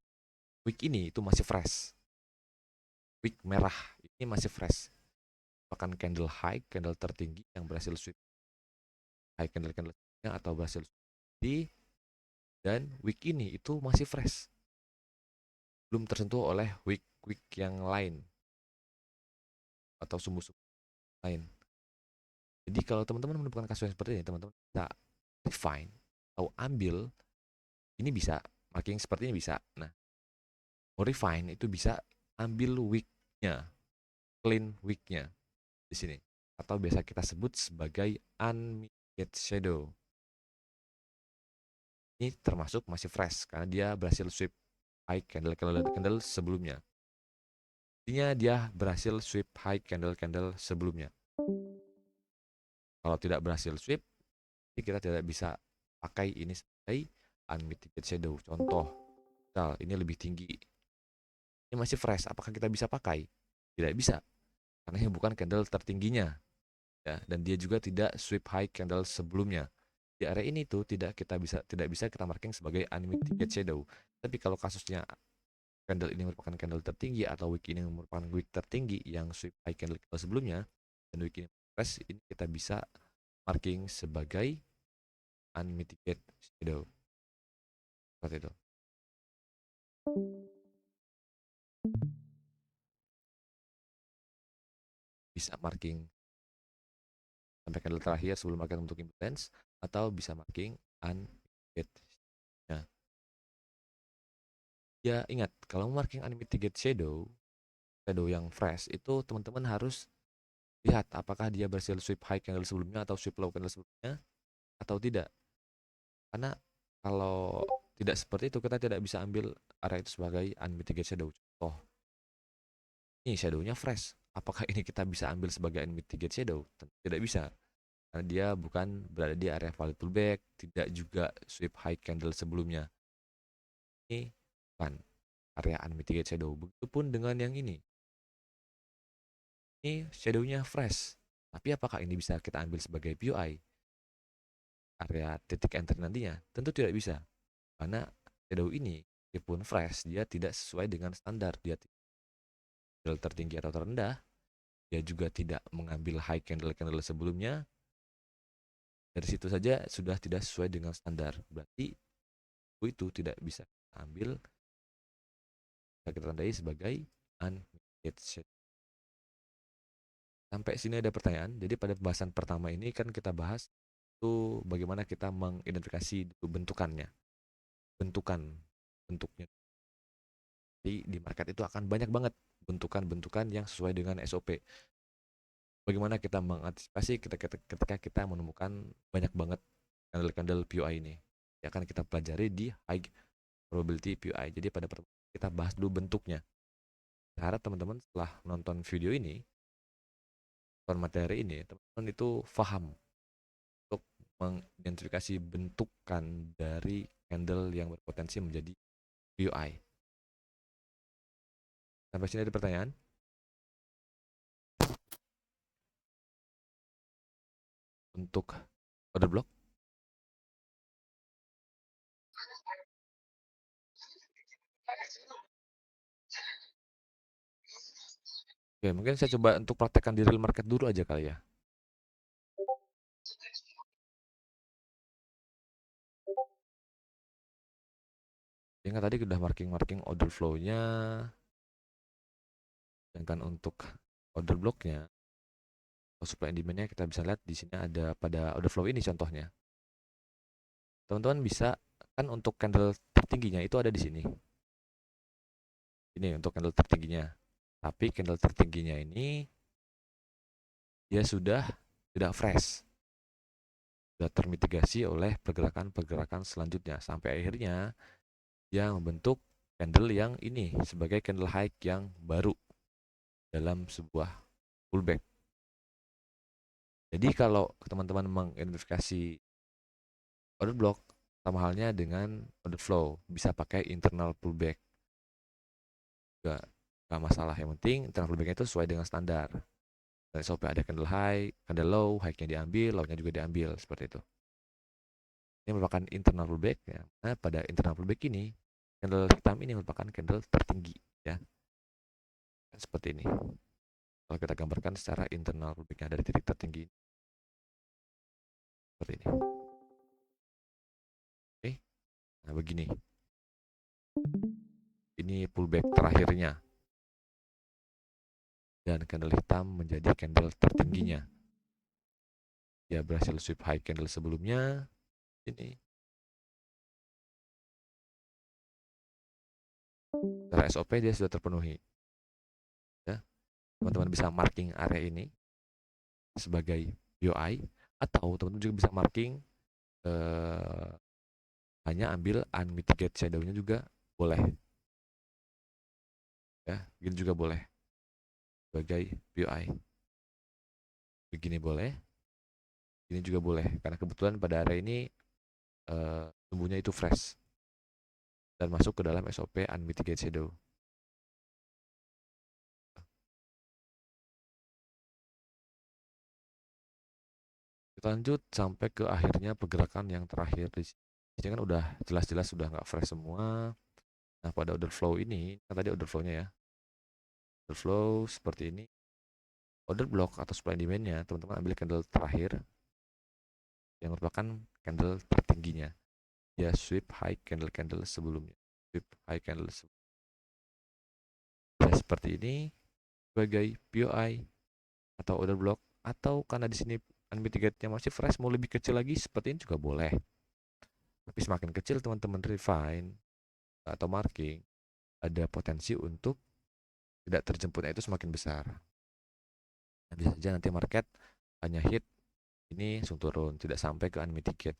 ini itu masih fresh. Wick merah ini masih fresh. Bahkan candle high, candle tertinggi yang berhasil sweep high candle atau berhasil di, dan wick ini itu masih fresh. Belum tersentuh oleh wick yang lain atau sumbu-sumbu lain. Jadi kalau teman-teman menemukan kasus yang seperti ini, teman-teman bisa define atau ambil, ini bisa marking seperti ini bisa. Nah, mau refine itu bisa ambil wick-nya, clean wick-nya di sini, atau biasa kita sebut sebagai unmitigated shadow. Ini termasuk masih fresh karena dia berhasil sweep high candle sebelumnya. Intinya dia berhasil sweep high candle sebelumnya. Kalau tidak berhasil sweep, kita tidak bisa pakai ini sebagai unmitigated shadow. Contoh, misal ini lebih tinggi, ini masih fresh, apakah kita bisa pakai? Tidak bisa, karena ini bukan candle tertingginya, ya, dan dia juga tidak sweep high candle sebelumnya. Di area ini tuh tidak bisa kita marking sebagai unmitigated shadow. Tapi kalau kasusnya candle ini merupakan candle tertinggi atau wick ini merupakan wick tertinggi yang sweep high candle sebelumnya dan wick ini fresh, ini kita bisa marking sebagai unmitigated shadow. Seperti itu. Bisa marking sampai candle terakhir sebelum market untuk imbalance atau bisa marking unmitigated. Nah, ya ingat kalau marking unmitigated shadow yang fresh itu teman-teman harus lihat apakah dia berhasil sweep high candle sebelumnya atau sweep low candle sebelumnya atau tidak. Karena kalau tidak seperti itu kita tidak bisa ambil area itu sebagai unmitigated shadow. Contoh, ini shadownya fresh. Apakah ini kita bisa ambil sebagai unmitigated shadow? Tidak bisa. Karena dia bukan berada di area valid pullback, tidak juga sweep high candle sebelumnya. Ini bukan area unmitigated shadow. Begitupun dengan yang ini. Ini shadownya fresh. Tapi apakah ini bisa kita ambil sebagai POI? Area titik entry nantinya? Tentu tidak bisa. Karena shadow ini, meskipun fresh, dia tidak sesuai dengan standar. Dia candle tertinggi atau terendah. Dia juga tidak mengambil high candle sebelumnya. Dari situ saja sudah tidak sesuai dengan standar. Berarti itu tidak bisa kita ambil, bisa kita tandai sebagai unmitigated shadow. Sampai sini ada pertanyaan. Jadi pada pembahasan pertama ini kan kita bahas itu bagaimana kita mengidentifikasi bentukannya, bentukan, bentuknya. Di market itu akan banyak banget bentukan-bentukan yang sesuai dengan SOP. Bagaimana kita mengantisipasi ketika kita menemukan banyak banget candle-candle POI ini. Ya akan kita pelajari di high probability POI. Jadi pada pertemuan kita bahas dulu bentuknya. Saya harap teman-teman setelah nonton video ini, nonton materi ini, teman-teman itu paham untuk mengidentifikasi bentukan dari candle yang berpotensi menjadi POI. Sampai sini ada pertanyaan? Untuk order block? Oke, mungkin saya coba untuk praktekkan di real market dulu aja kali ya. Ingat tadi udah marking order flow-nya, sedangkan untuk order block-nya, supply and demand-nya kita bisa lihat di sini ada pada order flow ini contohnya. Teman-teman bisa kan untuk candle tertingginya itu ada di sini. Ini untuk candle tertingginya. Tapi candle tertingginya ini dia sudah tidak fresh. Sudah termitigasi oleh pergerakan-pergerakan selanjutnya sampai akhirnya dia membentuk candle yang ini sebagai candle high yang baru dalam sebuah pullback. Jadi kalau teman-teman mengidentifikasi order block sama halnya dengan order flow, bisa pakai internal pullback. Gak masalah, yang penting internal pullback itu sesuai dengan standar. Dan SOP ada candle high, candle low, high-nya diambil, low-nya juga diambil, seperti itu. Ini merupakan internal pullback ya. Nah, pada internal pullback ini, candle hitam ini merupakan candle tertinggi ya. Seperti ini. Kalau kita gambarkan secara internal pullback-nya dari titik tertinggi seperti ini. Oke. Nah, begini. Ini pullback terakhirnya. Dan candle hitam menjadi candle tertingginya. Dia berhasil sweep high candle sebelumnya. Ini. Secara SOP dia sudah terpenuhi. Ya. Teman-teman bisa marking area ini sebagai POI atau teman-teman juga bisa marking hanya ambil unmitigated shadow-nya juga boleh. Ya, gitu juga boleh. Sebagai POI. Begini boleh. Ini juga boleh karena kebetulan pada area ini tumbuhnya itu fresh dan masuk ke dalam SOP unmitigated shadow. Kita lanjut sampai ke akhirnya pergerakan yang terakhir di sini kan udah jelas-jelas sudah nggak fresh semua. Nah pada order flow ini kan tadi order flow-nya ya, order flow seperti ini. Order block atau supply demand-nya teman-teman ambil candle terakhir yang merupakan candle tertingginya. Dia sweep high candle sebelumnya. Sweep high candle sebelumnya. Ya, seperti ini sebagai POI atau order block, atau karena di sini unmitigatednya masih fresh mau lebih kecil lagi seperti ini juga boleh. Tapi semakin kecil teman-teman refine atau marking, ada potensi untuk tidak terjemputnya itu semakin besar. Nah, bisa saja nanti market hanya hit ini langsung turun, tidak sampai ke unmitigated.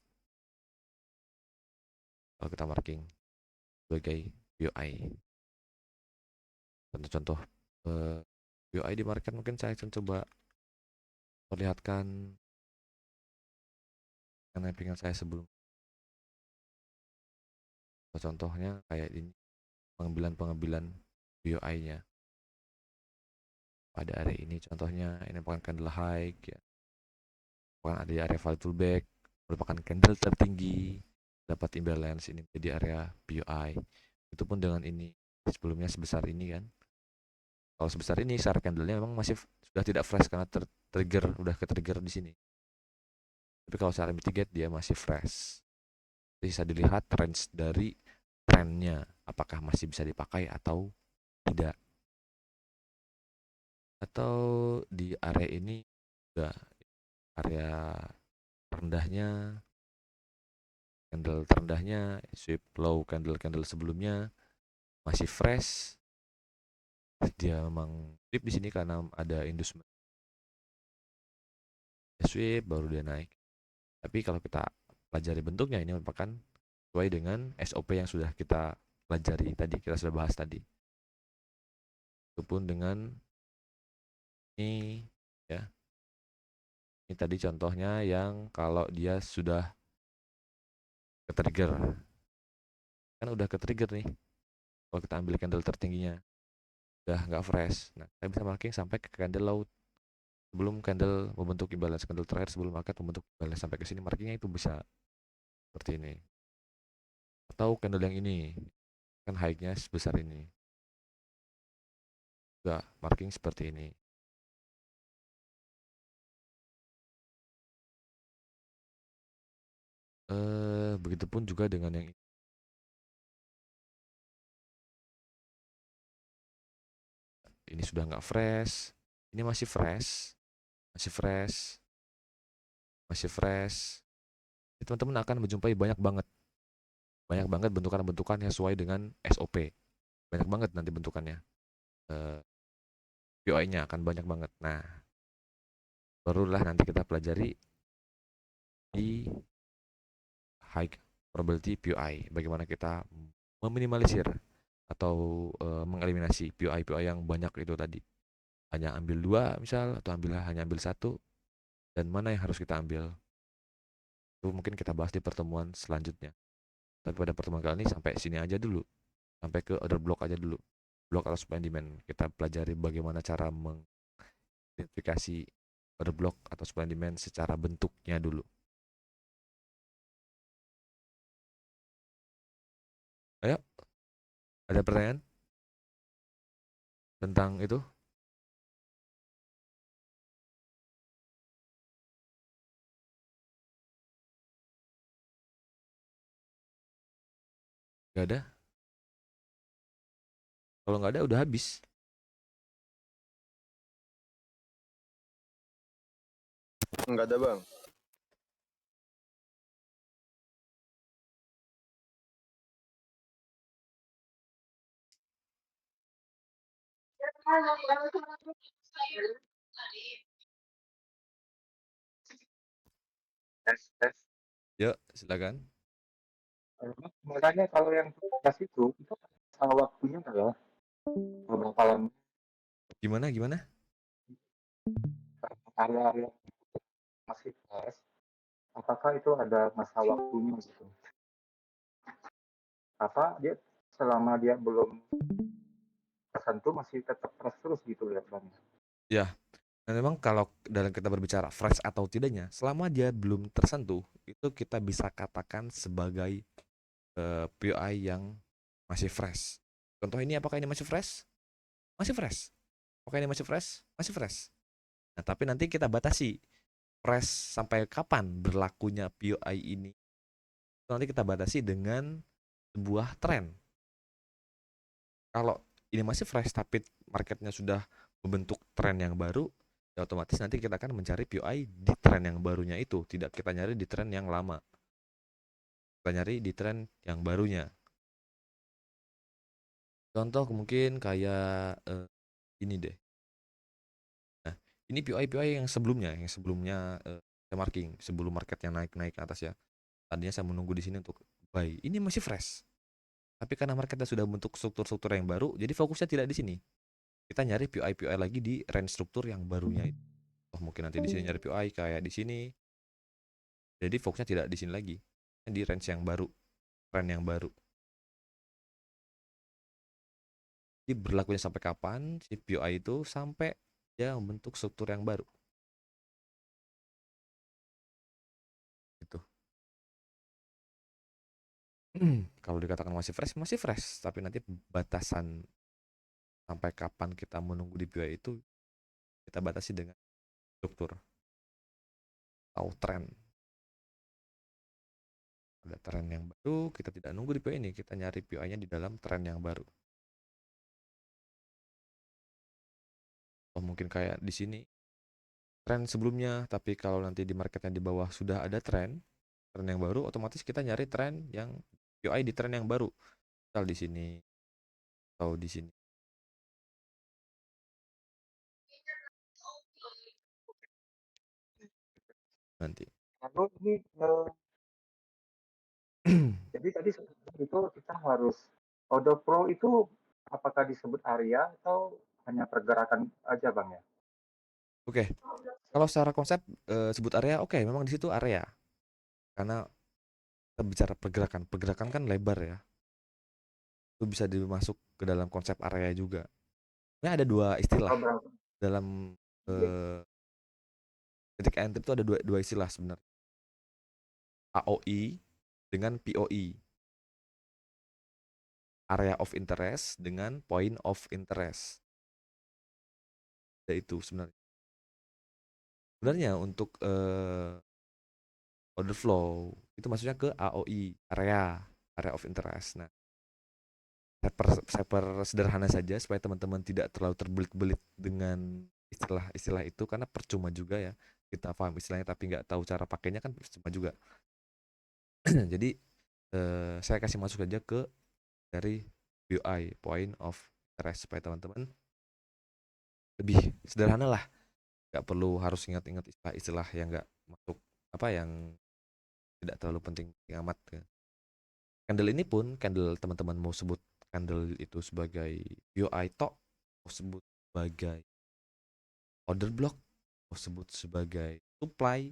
Kalau kita marking sebagai POI. Contoh-contoh POI di market mungkin saya akan coba perlihatkan mappingan saya sebelum. Contohnya kayak ini, pengambilan POI-nya pada area ini. Contohnya ini merupakan candle high ya. Merupakan ada area value pullback, merupakan candle tertinggi, dapat imbalance ini menjadi area POI. Itu pun dengan ini sebelumnya sebesar ini kan. Kalau sebesar ini secara candlenya memang masih sudah tidak fresh karena trigger udah ke trigger di sini. Tapi kalau secara mitigate dia masih fresh. Bisa dilihat range dari trennya apakah masih bisa dipakai atau tidak. atau di area ini udah area rendahnya, candle terendahnya, sweep low candle sebelumnya masih fresh, dia memang sweep di sini karena ada inducement sweep baru dia naik. Tapi kalau kita pelajari bentuknya ini merupakan sesuai dengan SOP yang sudah kita pelajari tadi, kita sudah bahas tadi. Itu pun dengan ini ya. Ini tadi contohnya yang kalau dia sudah ke-trigger. Kan udah ke-trigger nih. Kalau kita ambil candle tertingginya, udah nggak fresh. Nah, kita bisa marking sampai ke candle low sebelum candle membentuk imbalance, candle terakhir sebelum market membentuk imbalance sampai ke sini markingnya itu bisa seperti ini. Atau candle yang ini, kan high-nya sebesar ini. Juga marking seperti ini. Begitupun juga dengan yang ini. Ini sudah nggak fresh, ini masih fresh, masih fresh, masih fresh. Teman-teman akan menjumpai banyak banget bentukan-bentukan yang sesuai dengan SOP. Banyak banget nanti bentukannya. POI-nya akan banyak banget. Nah, barulah nanti kita pelajari di high probability POI. Bagaimana kita meminimalisir atau mengeliminasi POI-POI yang banyak itu tadi. Hanya ambil 2 misal, atau hanya ambil 1, dan mana yang harus kita ambil. Itu mungkin kita bahas di pertemuan selanjutnya. Tapi pada pertemuan kali ini sampai sini aja dulu. Sampai ke order block aja dulu. Block atau supply and demand. Kita pelajari bagaimana cara mengidentifikasi order block atau supply and demand secara bentuknya dulu. Ayo, ada pertanyaan tentang itu? Gak ada? Kalau nggak ada udah habis. Nggak ada bang. Tes. Yuk, silakan. Makanya kalau yang tugas itu sama waktunya adalah beberapa lama Gimana? area-area masih fresh. Apakah itu ada masa waktunya gitu? Apa dia selama dia belum tersentuh masih tetap fresh terus gitu lihat bang? Ya, dan memang kalau dalam kita berbicara fresh atau tidaknya, selama dia belum tersentuh, itu kita bisa katakan sebagai POI yang masih fresh. Contoh ini, apakah ini masih fresh? Masih fresh. Apakah ini masih fresh? Masih fresh. Nah, tapi nanti kita batasi fresh sampai kapan berlakunya POI ini. Nanti kita batasi dengan sebuah tren. Kalau ini masih fresh tapi marketnya sudah membentuk tren yang baru, ya otomatis nanti kita akan mencari POI di tren yang barunya itu, tidak kita nyari di tren yang lama. Kita nyari di tren yang barunya. Contoh mungkin kayak ini deh. Nah, ini POI yang sebelumnya saya marking sebelum marketnya naik ke atas ya. Tadinya saya menunggu di sini untuk buy. Ini masih fresh. Tapi karena marketnya sudah bentuk struktur-struktur yang baru, jadi fokusnya tidak di sini. Kita nyari POI lagi di range struktur yang barunya itu. Oh, mungkin nanti di sini nyari POI kayak di sini. Jadi fokusnya tidak di sini lagi. Di range yang baru, trend yang baru. Jadi berlakunya sampai kapan si POI itu sampai dia membentuk struktur yang baru. Gitu. Kalau dikatakan masih fresh, tapi nanti batasan sampai kapan kita menunggu di POI itu kita batasi dengan struktur atau tren. Ada tren yang baru, kita tidak nunggu di POI ini, kita nyari POI-nya di dalam tren yang baru. Oh mungkin kayak di sini tren sebelumnya, tapi kalau nanti di marketnya di bawah sudah ada tren yang baru, otomatis kita nyari tren yang UI di tren yang baru. Misal di sini atau di sini nanti. Lalu ini jadi tadi sebetulnya itu kita harus order flow itu apakah disebut area atau hanya pergerakan aja bang ya? Oke, kalau secara konsep sebut area, oke, memang di situ area. Karena kita bicara pergerakan, pergerakan kan lebar ya. Itu bisa dimasuk ke dalam konsep area juga. Ini ada dua istilah Oh, berapa? dalam Iya. ketika entry itu ada dua istilah sebenarnya. AOI dengan POI. Area of interest dengan point of interest. Itu sebenarnya. Sebenarnya untuk order flow itu maksudnya ke AOI, area of interest. Nah, saya sederhana saja supaya teman-teman tidak terlalu terbelit-belit dengan istilah-istilah itu karena percuma juga ya kita paham istilahnya tapi nggak tahu cara pakainya kan percuma juga. Jadi saya kasih masuk aja ke dari UI, point of interest, supaya teman-teman lebih sederhana lah, nggak perlu harus ingat-ingat istilah-istilah yang nggak masuk, apa yang tidak terlalu penting amat ya. Candle ini pun, candle teman-teman mau sebut candle itu sebagai UI tok, mau sebut sebagai order block, mau sebut sebagai supply,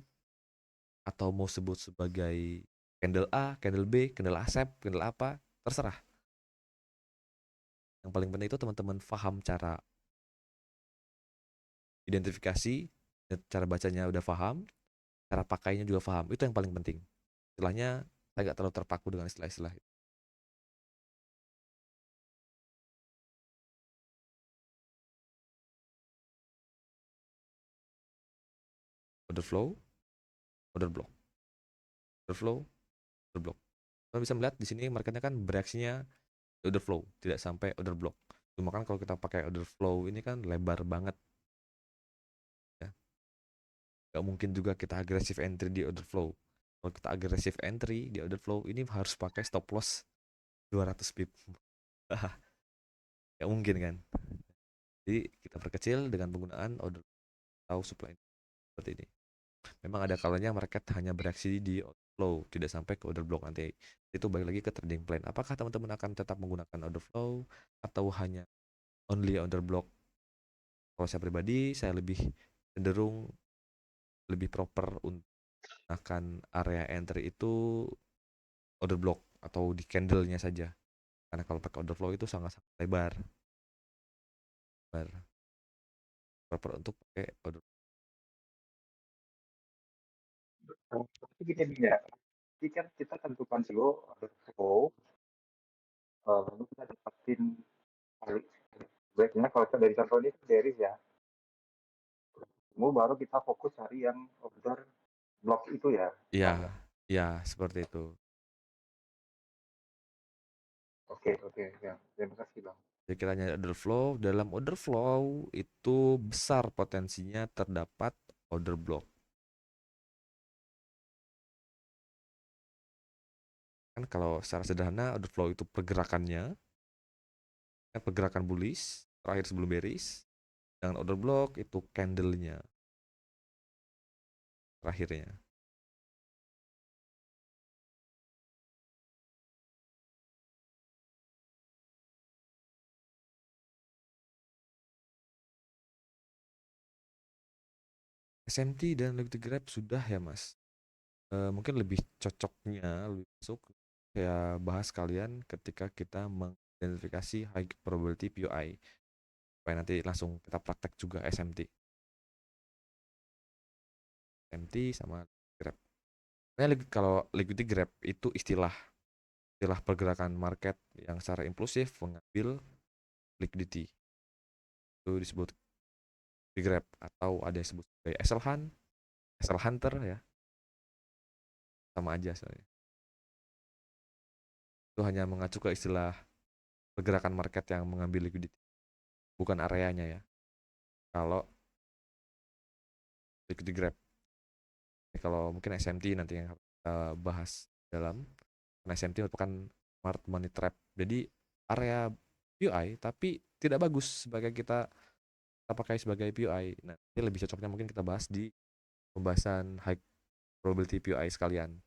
atau mau sebut sebagai candle A, candle B, candle asep, candle apa, terserah. Yang paling penting itu teman-teman paham cara identifikasi, cara bacanya udah paham, cara pakainya juga paham. Itu yang paling penting. Istilahnya saya nggak terlalu terpaku dengan istilah-istilah itu. Order flow, order block, order flow, order block. Kalian bisa melihat di sini marketnya kan bereaksinya order flow, tidak sampai order block. Cuma kan kalau kita pakai order flow ini kan lebar banget ya. Gak mungkin juga kita agresif entry di order flow. Kalau kita agresif entry di order flow ini harus pakai stop loss 200 pip. Gak mungkin kan. Jadi kita perkecil dengan penggunaan order atau supply seperti ini. Memang ada kalanya market hanya bereaksi di order flow, tidak sampai ke order block nanti. Itu balik lagi ke trading plan. Apakah teman-teman akan tetap menggunakan order flow atau hanya only order block? Kalau saya pribadi, saya lebih cenderung lebih proper untuk menggunakan area entry itu order block atau di candle-nya saja. Karena kalau pakai order flow itu sangat-sangat lebar. Lebar. Proper untuk pakai order. Tapi gini nih ya, jadi kan kita tentukan dulu order flow, lalu kita dapatin kali baiknya kalau kita dari contoh ini series ya, mau baru kita fokus cari yang order block itu ya, Iya, Bang ya. iya seperti itu. Oke, oke, ya. Terima kasih, Bang. Jadi kita nyari order flow. Dalam order flow itu besar potensinya terdapat order block. Kan kalau secara sederhana order flow itu pergerakannya, pergerakan bullish terakhir sebelum bearish. Dengan order block itu candle-nya terakhirnya. SMT dan liquidity grab sudah ya mas. Mungkin lebih cocoknya lebih masuk saya bahas kalian ketika kita mengidentifikasi high probability POI supaya nanti langsung kita praktek juga SMT sama grab. Nah, kalau liquidity grab itu istilah pergerakan market yang secara impulsif mengambil liquidity, itu disebut di grab, atau ada yang disebut sebagai SL hunter ya, sama aja soalnya. Itu hanya mengacu ke istilah pergerakan market yang mengambil liquidity, bukan areanya ya. kalau ikuti Grab. Kalau mungkin SMT nanti yang harus kita bahas dalam, karena SMT merupakan smart money trap. Jadi area POI tapi tidak bagus sebagai kita pakai sebagai POI. Nah, ini lebih cocoknya mungkin kita bahas di pembahasan high probability POI sekalian.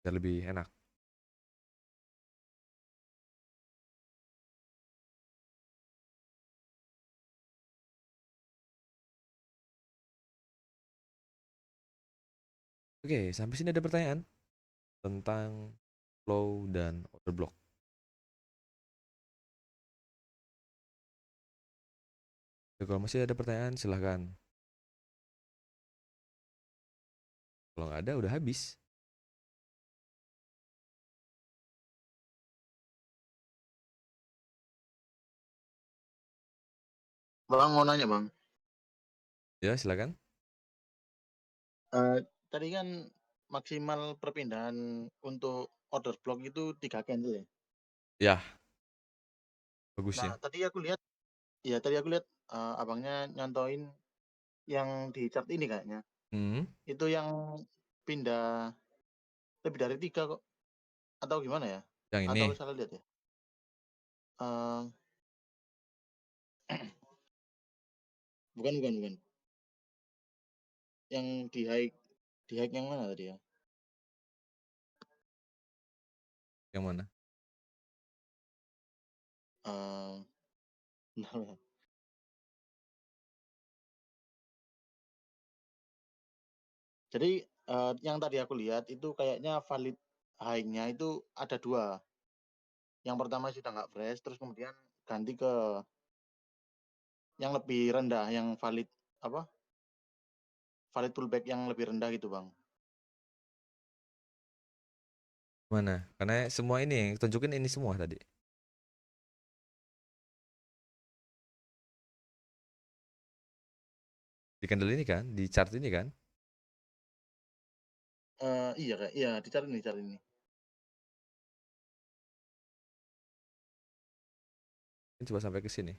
Biar lebih enak. Oke, sampai sini ada pertanyaan tentang flow dan order block. Oke, kalau masih ada pertanyaan silahkan. Kalau nggak ada udah habis. Bang mau nanya bang, Ya silakan. tadi kan maksimal perpindahan untuk order block itu 3 candle ya. Ya, bagus Nah ya. tadi aku lihat abangnya nyontoin yang di chart ini kayaknya. Hmm, Itu yang pindah lebih dari 3 kok. Atau gimana ya? yang Atau ini, aku salah lihat ya? Eh, bukan. Yang di high yang mana tadi ya? yang mana? Eh, bentar. Jadi yang tadi aku lihat itu kayaknya valid high-nya itu ada 2. Yang pertama sudah nggak fresh, terus kemudian ganti ke yang lebih rendah, yang valid valid pullback yang lebih rendah gitu bang. Mana? Karena semua ini yang tunjukin ini semua tadi. Di candle ini kan, di chart ini kan. Iya kayak iya dicari ini. Ini coba sampai ke sini.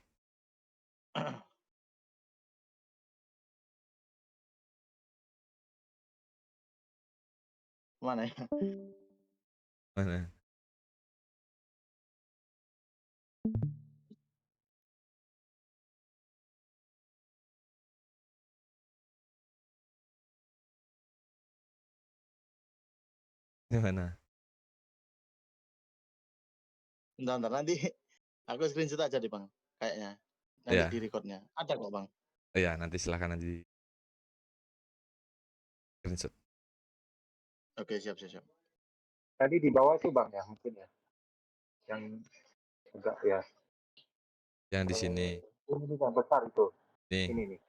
Mana ya? Mana? Ini mana? Bentar, nanti aku screenshot aja deh bang, kayaknya nanti Ya, di recordnya ada kok bang. ya nanti silahkan nanti screenshot. Oke siap. Tadi di bawah itu bang ya mungkin ya, yang agak ya. Yang di sini. Ini yang besar itu. Nih, Ini nih.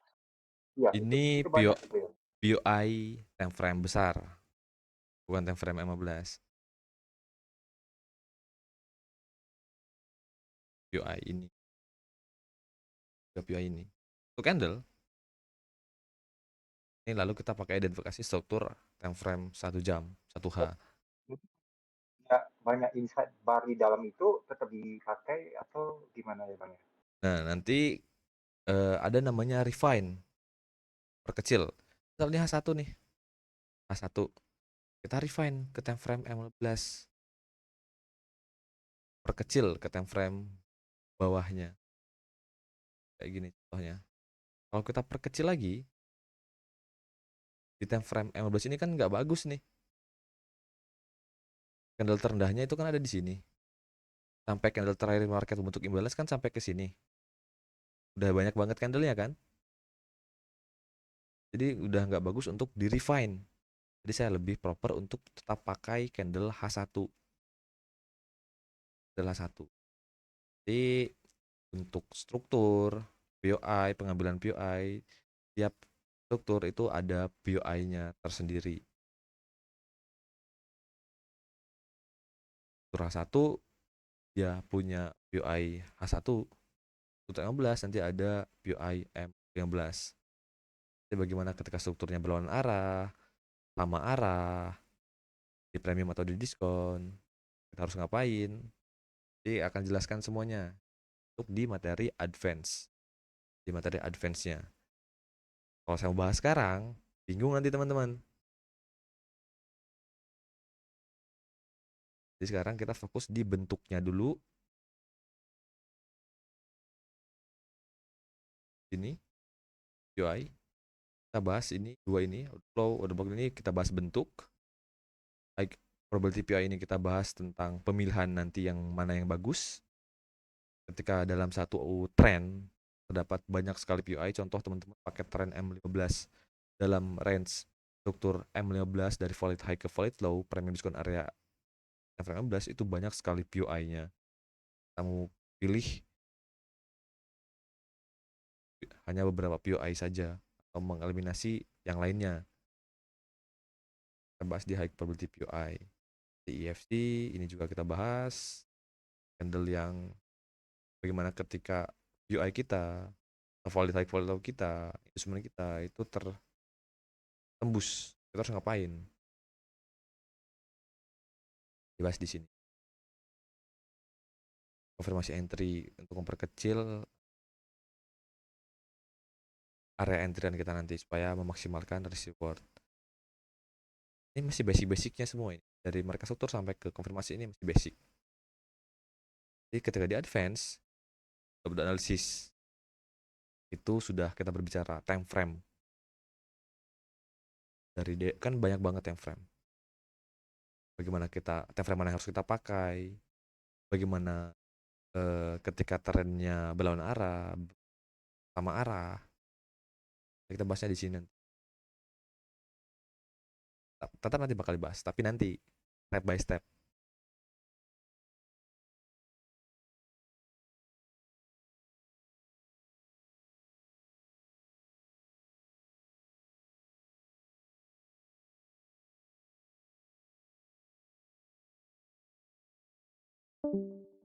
Iya, ini itu banyak itu ya. POI time frame besar, bukan time frame 15. POI ini, POI ini. Untuk candle, ini lalu kita pakai identifikasi struktur time frame 1 jam, 1H. Ya, banyak insight bar di dalam itu tetap dipakai atau gimana ya bang ya? Nah, nanti ada namanya refine, perkecil. Misalnya H1 nih, H1. Kita refine ke time frame 15. Perkecil ke time frame bawahnya. Kayak gini contohnya. Kalau kita perkecil lagi, di time frame 15 ini kan nggak bagus nih. Candle terendahnya itu kan ada di sini. Sampai candle terakhir market membentuk imbalance kan sampai ke sini. Udah banyak banget candlenya kan. Jadi udah nggak bagus untuk di refine. Jadi saya lebih proper untuk tetap pakai candle H1. Candle H1. Jadi untuk struktur, POI, pengambilan POI, tiap struktur itu ada POI-nya tersendiri. Struktur H1 dia punya POI H1, struktur 15 nanti ada POI M15. Jadi bagaimana ketika strukturnya berlawanan arah, sama arah, di premium atau di diskon, kita harus ngapain. Jadi akan jelaskan semuanya. untuk di materi advance. Di materi advance-nya. Kalau saya mau bahas sekarang, bingung nanti teman-teman. Jadi sekarang kita fokus di bentuknya dulu. Ini UI. Kita bahas ini dua ini, flow, order block ini kita bahas bentuk. Like probability PI ini kita bahas tentang pemilihan nanti yang mana yang bagus. Ketika dalam satu trend terdapat banyak sekali PI, contoh teman-teman pakai tren M15 dalam range struktur M15 dari valid high ke valid low, premium diskon area M15 itu banyak sekali PI-nya. Kamu pilih hanya beberapa PI saja atau mengeliminasi yang lainnya. Kita bahas di high probability PI. Di EFC ini juga kita bahas candle yang bagaimana ketika UI kita, valid high valid low kita, instrumen kita itu tertembus. Kita harus ngapain? Dibahas di sini. Konfirmasi entry untuk memperkecil area entry kita nanti supaya memaksimalkan risk reward. Ini masih basic-basicnya semua ini. Dari market struktur sampai ke konfirmasi ini masih basic. Jadi ketika di advance, analisis itu sudah kita berbicara time frame. Dari kan banyak banget time frame. Bagaimana kita time frame mana yang harus kita pakai? Bagaimana ketika trennya berlawan arah, sama arah? Kita bahasnya di sini. Tetap nanti bakal dibahas, tapi nanti step by step.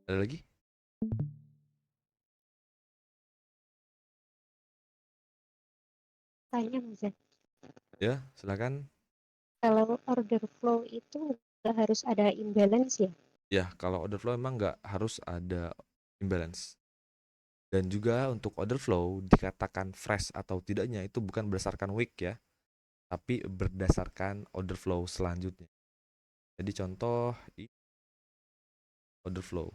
Ada lagi? Tanya Mas, Ya, silakan. kalau order flow itu nggak harus ada imbalance ya? Ya, kalau order flow emang nggak harus ada imbalance. Dan juga untuk order flow dikatakan fresh atau tidaknya itu bukan berdasarkan week ya, tapi berdasarkan order flow selanjutnya. Jadi contoh order flow.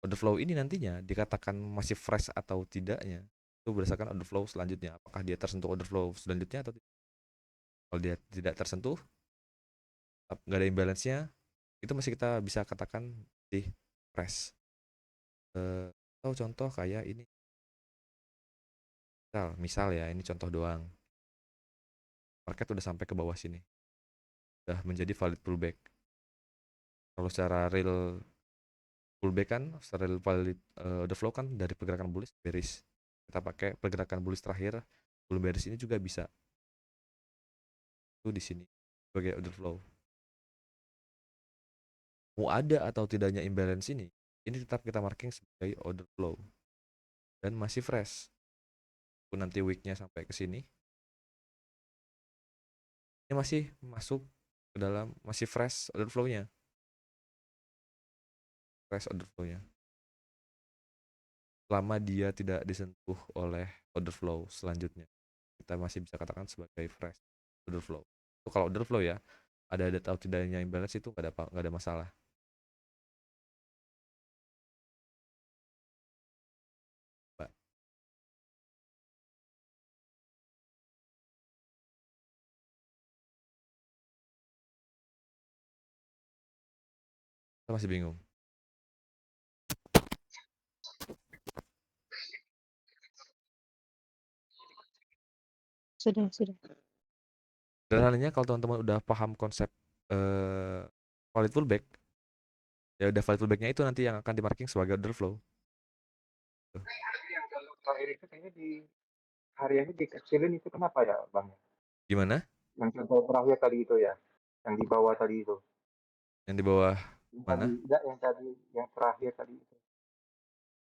Order flow ini nantinya dikatakan masih fresh atau tidaknya itu berdasarkan order flow selanjutnya. Apakah dia tersentuh order flow selanjutnya atau tidak. Kalau dia tidak tersentuh, nggak ada imbalance-nya, itu masih kita bisa katakan di fresh. Atau contoh kayak ini. Misal ya, ini contoh doang. Market udah sampai ke bawah sini. Udah menjadi valid pullback. Kalau secara real pullback kan, secara real valid order flow kan dari pergerakan bullish bearish. Kita pakai pergerakan bullish terakhir, bull bearish ini juga bisa. Itu di sini sebagai order flow. Mau ada atau tidaknya imbalance ini tetap kita marking sebagai order flow. Dan masih fresh. Nanti weeknya sampai ke sini. Ini masih masuk ke dalam, masih fresh order flow-nya. Fresh order flow-nya. Selama dia tidak disentuh oleh order flow selanjutnya, kita masih bisa katakan sebagai fresh order flow. Itu kalau order flow ya, ada atau tidaknya imbalance itu nggak ada masalah. Kita masih bingung. Sudah. Sederhananya kalau teman-teman udah paham konsep valid pullback, ya udah valid pullbacknya itu nanti yang akan dimarking sebagai order flow. Yang kalau terakhir itu kayaknya di hariannya dikecilin itu kenapa ya Bang? Gimana? Yang contoh terakhir tadi itu ya, yang di bawah tadi itu. Yang di bawah Yang mana? tadi, enggak, yang terakhir tadi itu.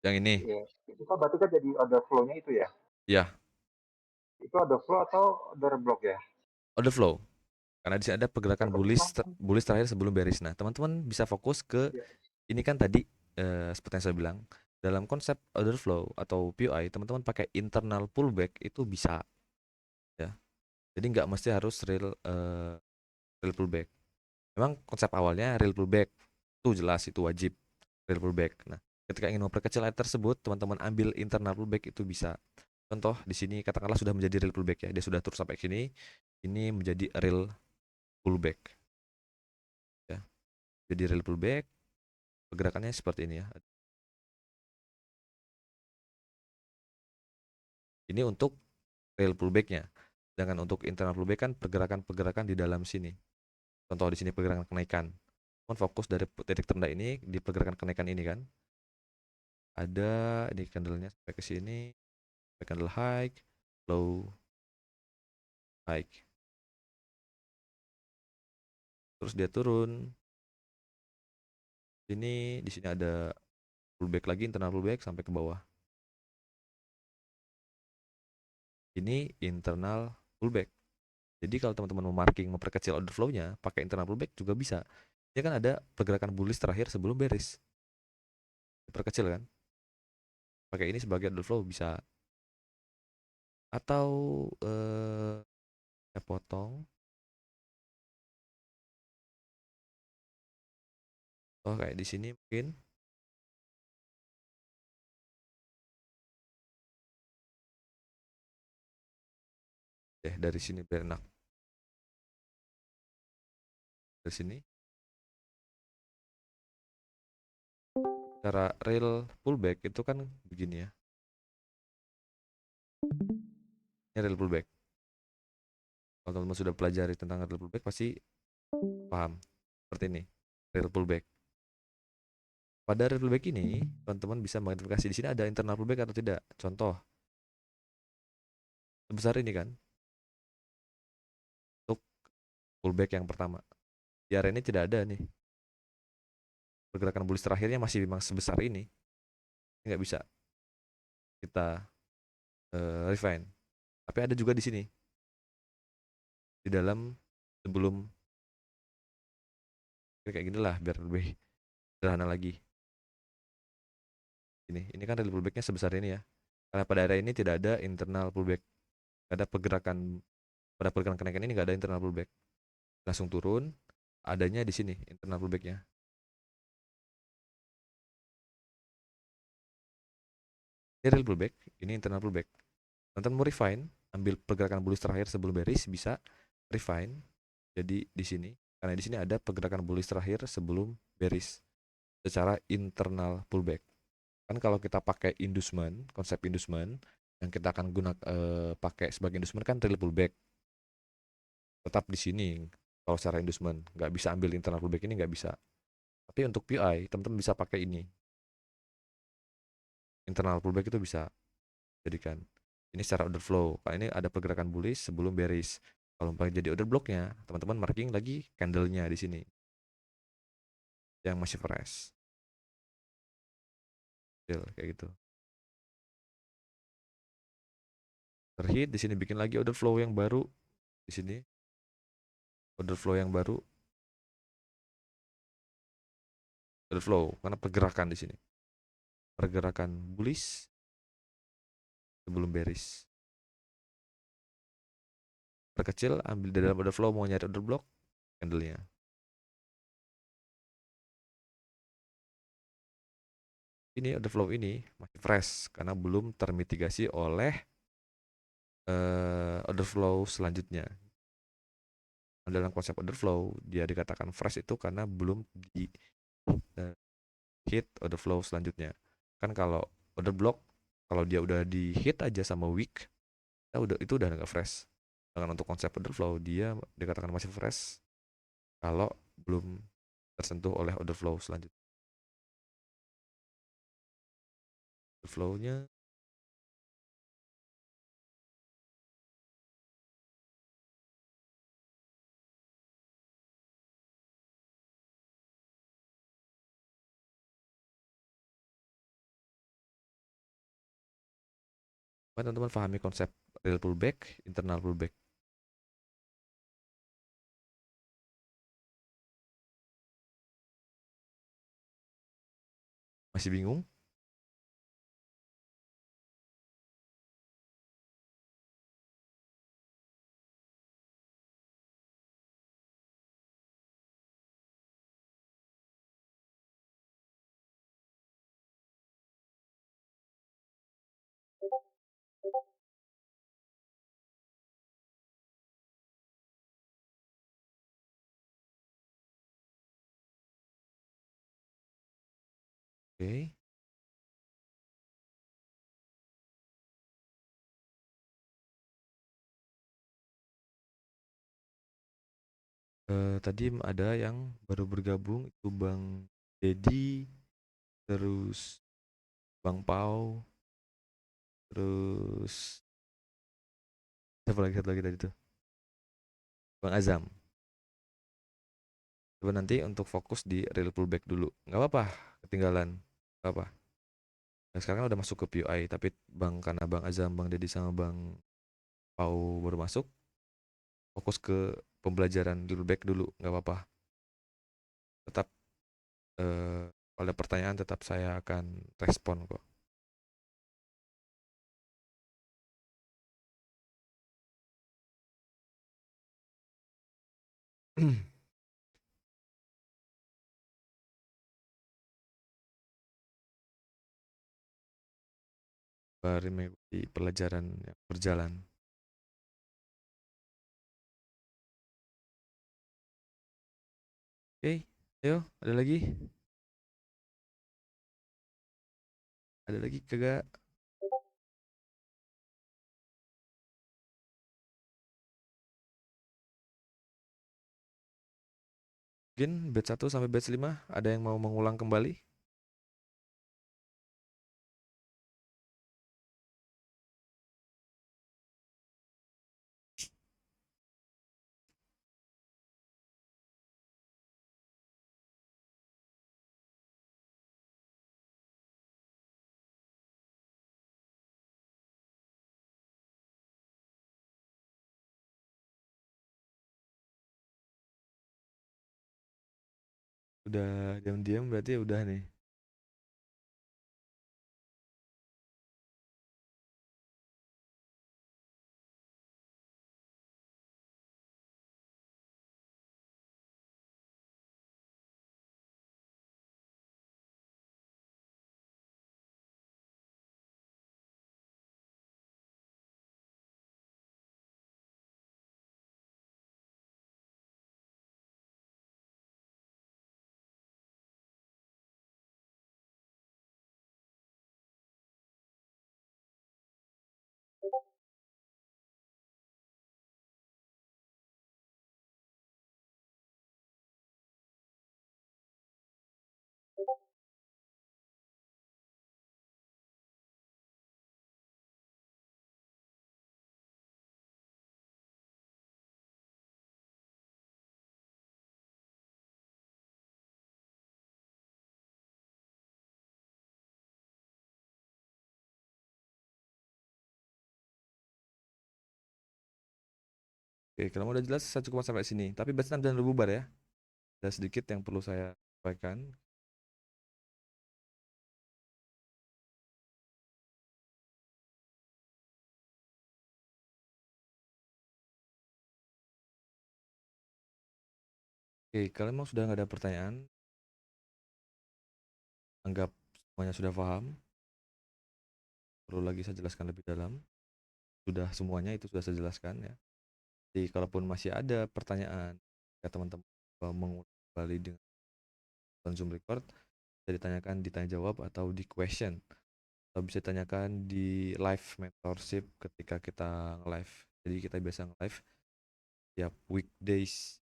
Yang ini? Iya, itu kan berarti kan jadi order flow-nya itu ya? Ya, Itu order flow atau order block ya? order flow. Karena di sini ada pergerakan bullish Memang, bullish terakhir sebelum bearish. Nah, teman-teman bisa fokus ke ya. ini kan tadi seperti yang saya bilang, dalam konsep order flow atau POI, teman-teman pakai internal pullback itu bisa ya. Jadi nggak mesti harus real pullback. Memang konsep awalnya real pullback itu jelas, itu wajib real pullback. Nah, ketika ingin memperkecil area tersebut, teman-teman ambil internal pullback itu bisa. Contoh di sini katakanlah sudah menjadi real pullback ya, dia sudah turun sampai sini, ini menjadi real pullback ya. Jadi real pullback, pergerakannya seperti ini ya. Ini untuk real pullbacknya. Sedangkan untuk internal pullback kan pergerakan-pergerakan di dalam sini. Contoh di sini pergerakan kenaikan. Fokus dari titik terendah ini di pergerakan kenaikan ini kan. Ada ini candlenya sampai ke sini, candle high, low, high. Terus dia turun. Di sini ada pullback lagi, internal pullback sampai ke bawah. Ini internal pullback. Jadi kalau teman-teman mau marking, memperkecil order flow-nya, pakai internal pullback juga bisa. Ini kan ada pergerakan bullish terakhir sebelum bearish. Diperkecil kan? Pakai ini sebagai order flow bisa. Atau saya potong. Oh, kayak di sini mungkin. Dari sini biar enak. Dari sini. Cara real pullback itu kan begini ya. Ini real pullback. Kalau teman-teman sudah pelajari tentang real pullback pasti paham. Seperti ini. Real pullback. Pada real pullback ini, teman-teman bisa mengidentifikasi di sini ada internal pullback atau tidak. Contoh. Sebesar ini kan. Untuk pullback yang pertama. Di area ini tidak ada nih. Pergerakan bullish terakhirnya masih memang sebesar ini. Nggak bisa kita refine. Tapi ada juga di sini. Di dalam sebelum kayak gini lah biar lebih sederhana lagi. Ini kan real pullbacknya sebesar ini ya. Karena pada area ini tidak ada internal pullback. Ada pergerakan pada pergerakan kenaikan ini nggak ada internal pullback. Langsung turun. Adanya di sini internal pullbacknya. Ini real pullback, ini internal pullback. Teman-teman mau refine, ambil pergerakan bullish terakhir sebelum bearish bisa refine. Jadi di sini, karena di sini ada pergerakan bullish terakhir sebelum bearish secara internal pullback. Kan kalau kita pakai inducement, konsep inducement yang kita akan pakai sebagai inducement kan real pullback. Tetap di sini kalau secara inducement nggak bisa ambil internal pullback ini nggak bisa. Tapi untuk PI teman-teman bisa pakai ini. Internal pullback itu bisa jadikan. Ini secara order flow. Kalau ini ada pergerakan bullish sebelum bearish. Kalau mau jadi order blocknya, teman-teman marking lagi candlenya di sini yang masih fresh. Kayak gitu. Terhit di sini bikin lagi order flow yang baru di sini. Order flow yang baru. Order flow karena pergerakan di sini. Pergerakan bullish sebelum bearish. Perkecil, ambil dari dalam order flow, mau nyari order block, candlenya. Ini order flow ini masih fresh karena belum termitigasi oleh order flow selanjutnya. Dalam konsep order flow dia dikatakan fresh itu karena belum di hit order flow selanjutnya. Kan kalau order block kalau dia udah di hit aja sama weak, itu udah nggak fresh. Dengan untuk konsep order flow dia dikatakan masih fresh kalau belum tersentuh oleh order flow selanjutnya. Order flow-nya teman-teman pahami konsep real pullback, internal pullback. Masih bingung? Oke. Tadi ada yang baru bergabung itu Bang Dedi, terus Bang Pau, terus siapa lagi satu lagi tadi tuh? Bang Azam. Coba nanti untuk fokus di real pullback dulu. Nggak apa-apa, ketinggalan. Nggak apa. Nah, sekarang kan udah masuk ke PUI, tapi karena Bang Azam, Bang Dedi sama Bang Pau baru masuk, fokus ke pembelajaran real pullback dulu. Nggak apa-apa. Tetap kalau ada pertanyaan tetap saya akan respon kok. Mari mengikuti pelajaran yang berjalan. Oke, ayo, ada lagi? Ada lagi kagak? Mungkin batch 1 sampai batch 5 ada yang mau mengulang kembali? Udah diam-diam berarti udah nih. Oke, kalau udah jelas saya cukup sampai sini. Tapi batch 6 jangan lupa bubar ya. Ada sedikit yang perlu saya sampaikan. Oke, kalau memang sudah nggak ada pertanyaan, anggap semuanya sudah paham. Perlu lagi saya jelaskan lebih dalam. Sudah semuanya itu sudah saya jelaskan ya. Jadi kalaupun masih ada pertanyaan, ya teman-teman mengulang kembali dengan Zoom record, bisa ditanyakan di tanya jawab atau di question. Atau bisa ditanyakan di live mentorship ketika kita nge-live. Jadi kita biasa nge-live tiap weekdays.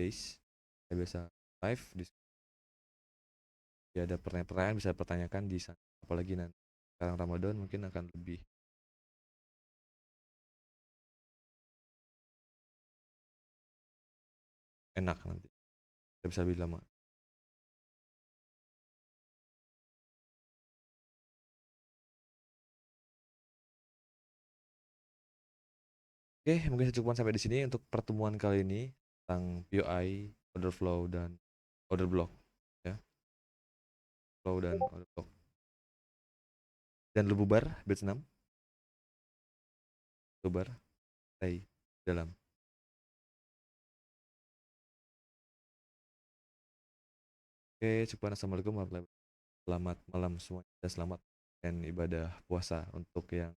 Kita biasa live, ya ada pertanyaan-pertanyaan bisa pertanyakan di sana. Apalagi nanti sekarang Ramadan mungkin akan lebih enak nanti. Kita bisa lebih lama. Oke, mungkin saya cukupkan sampai di sini untuk pertemuan kali ini tentang POI, order flow dan order block ya. Flow dan order block. Dan lu bubar batch 6. Bubar. Stay dalam. Oke, cukupkan. Assalamualaikum warahmatullahi wabarakatuh. Selamat malam semuanya dan selamat dan ibadah puasa untuk yang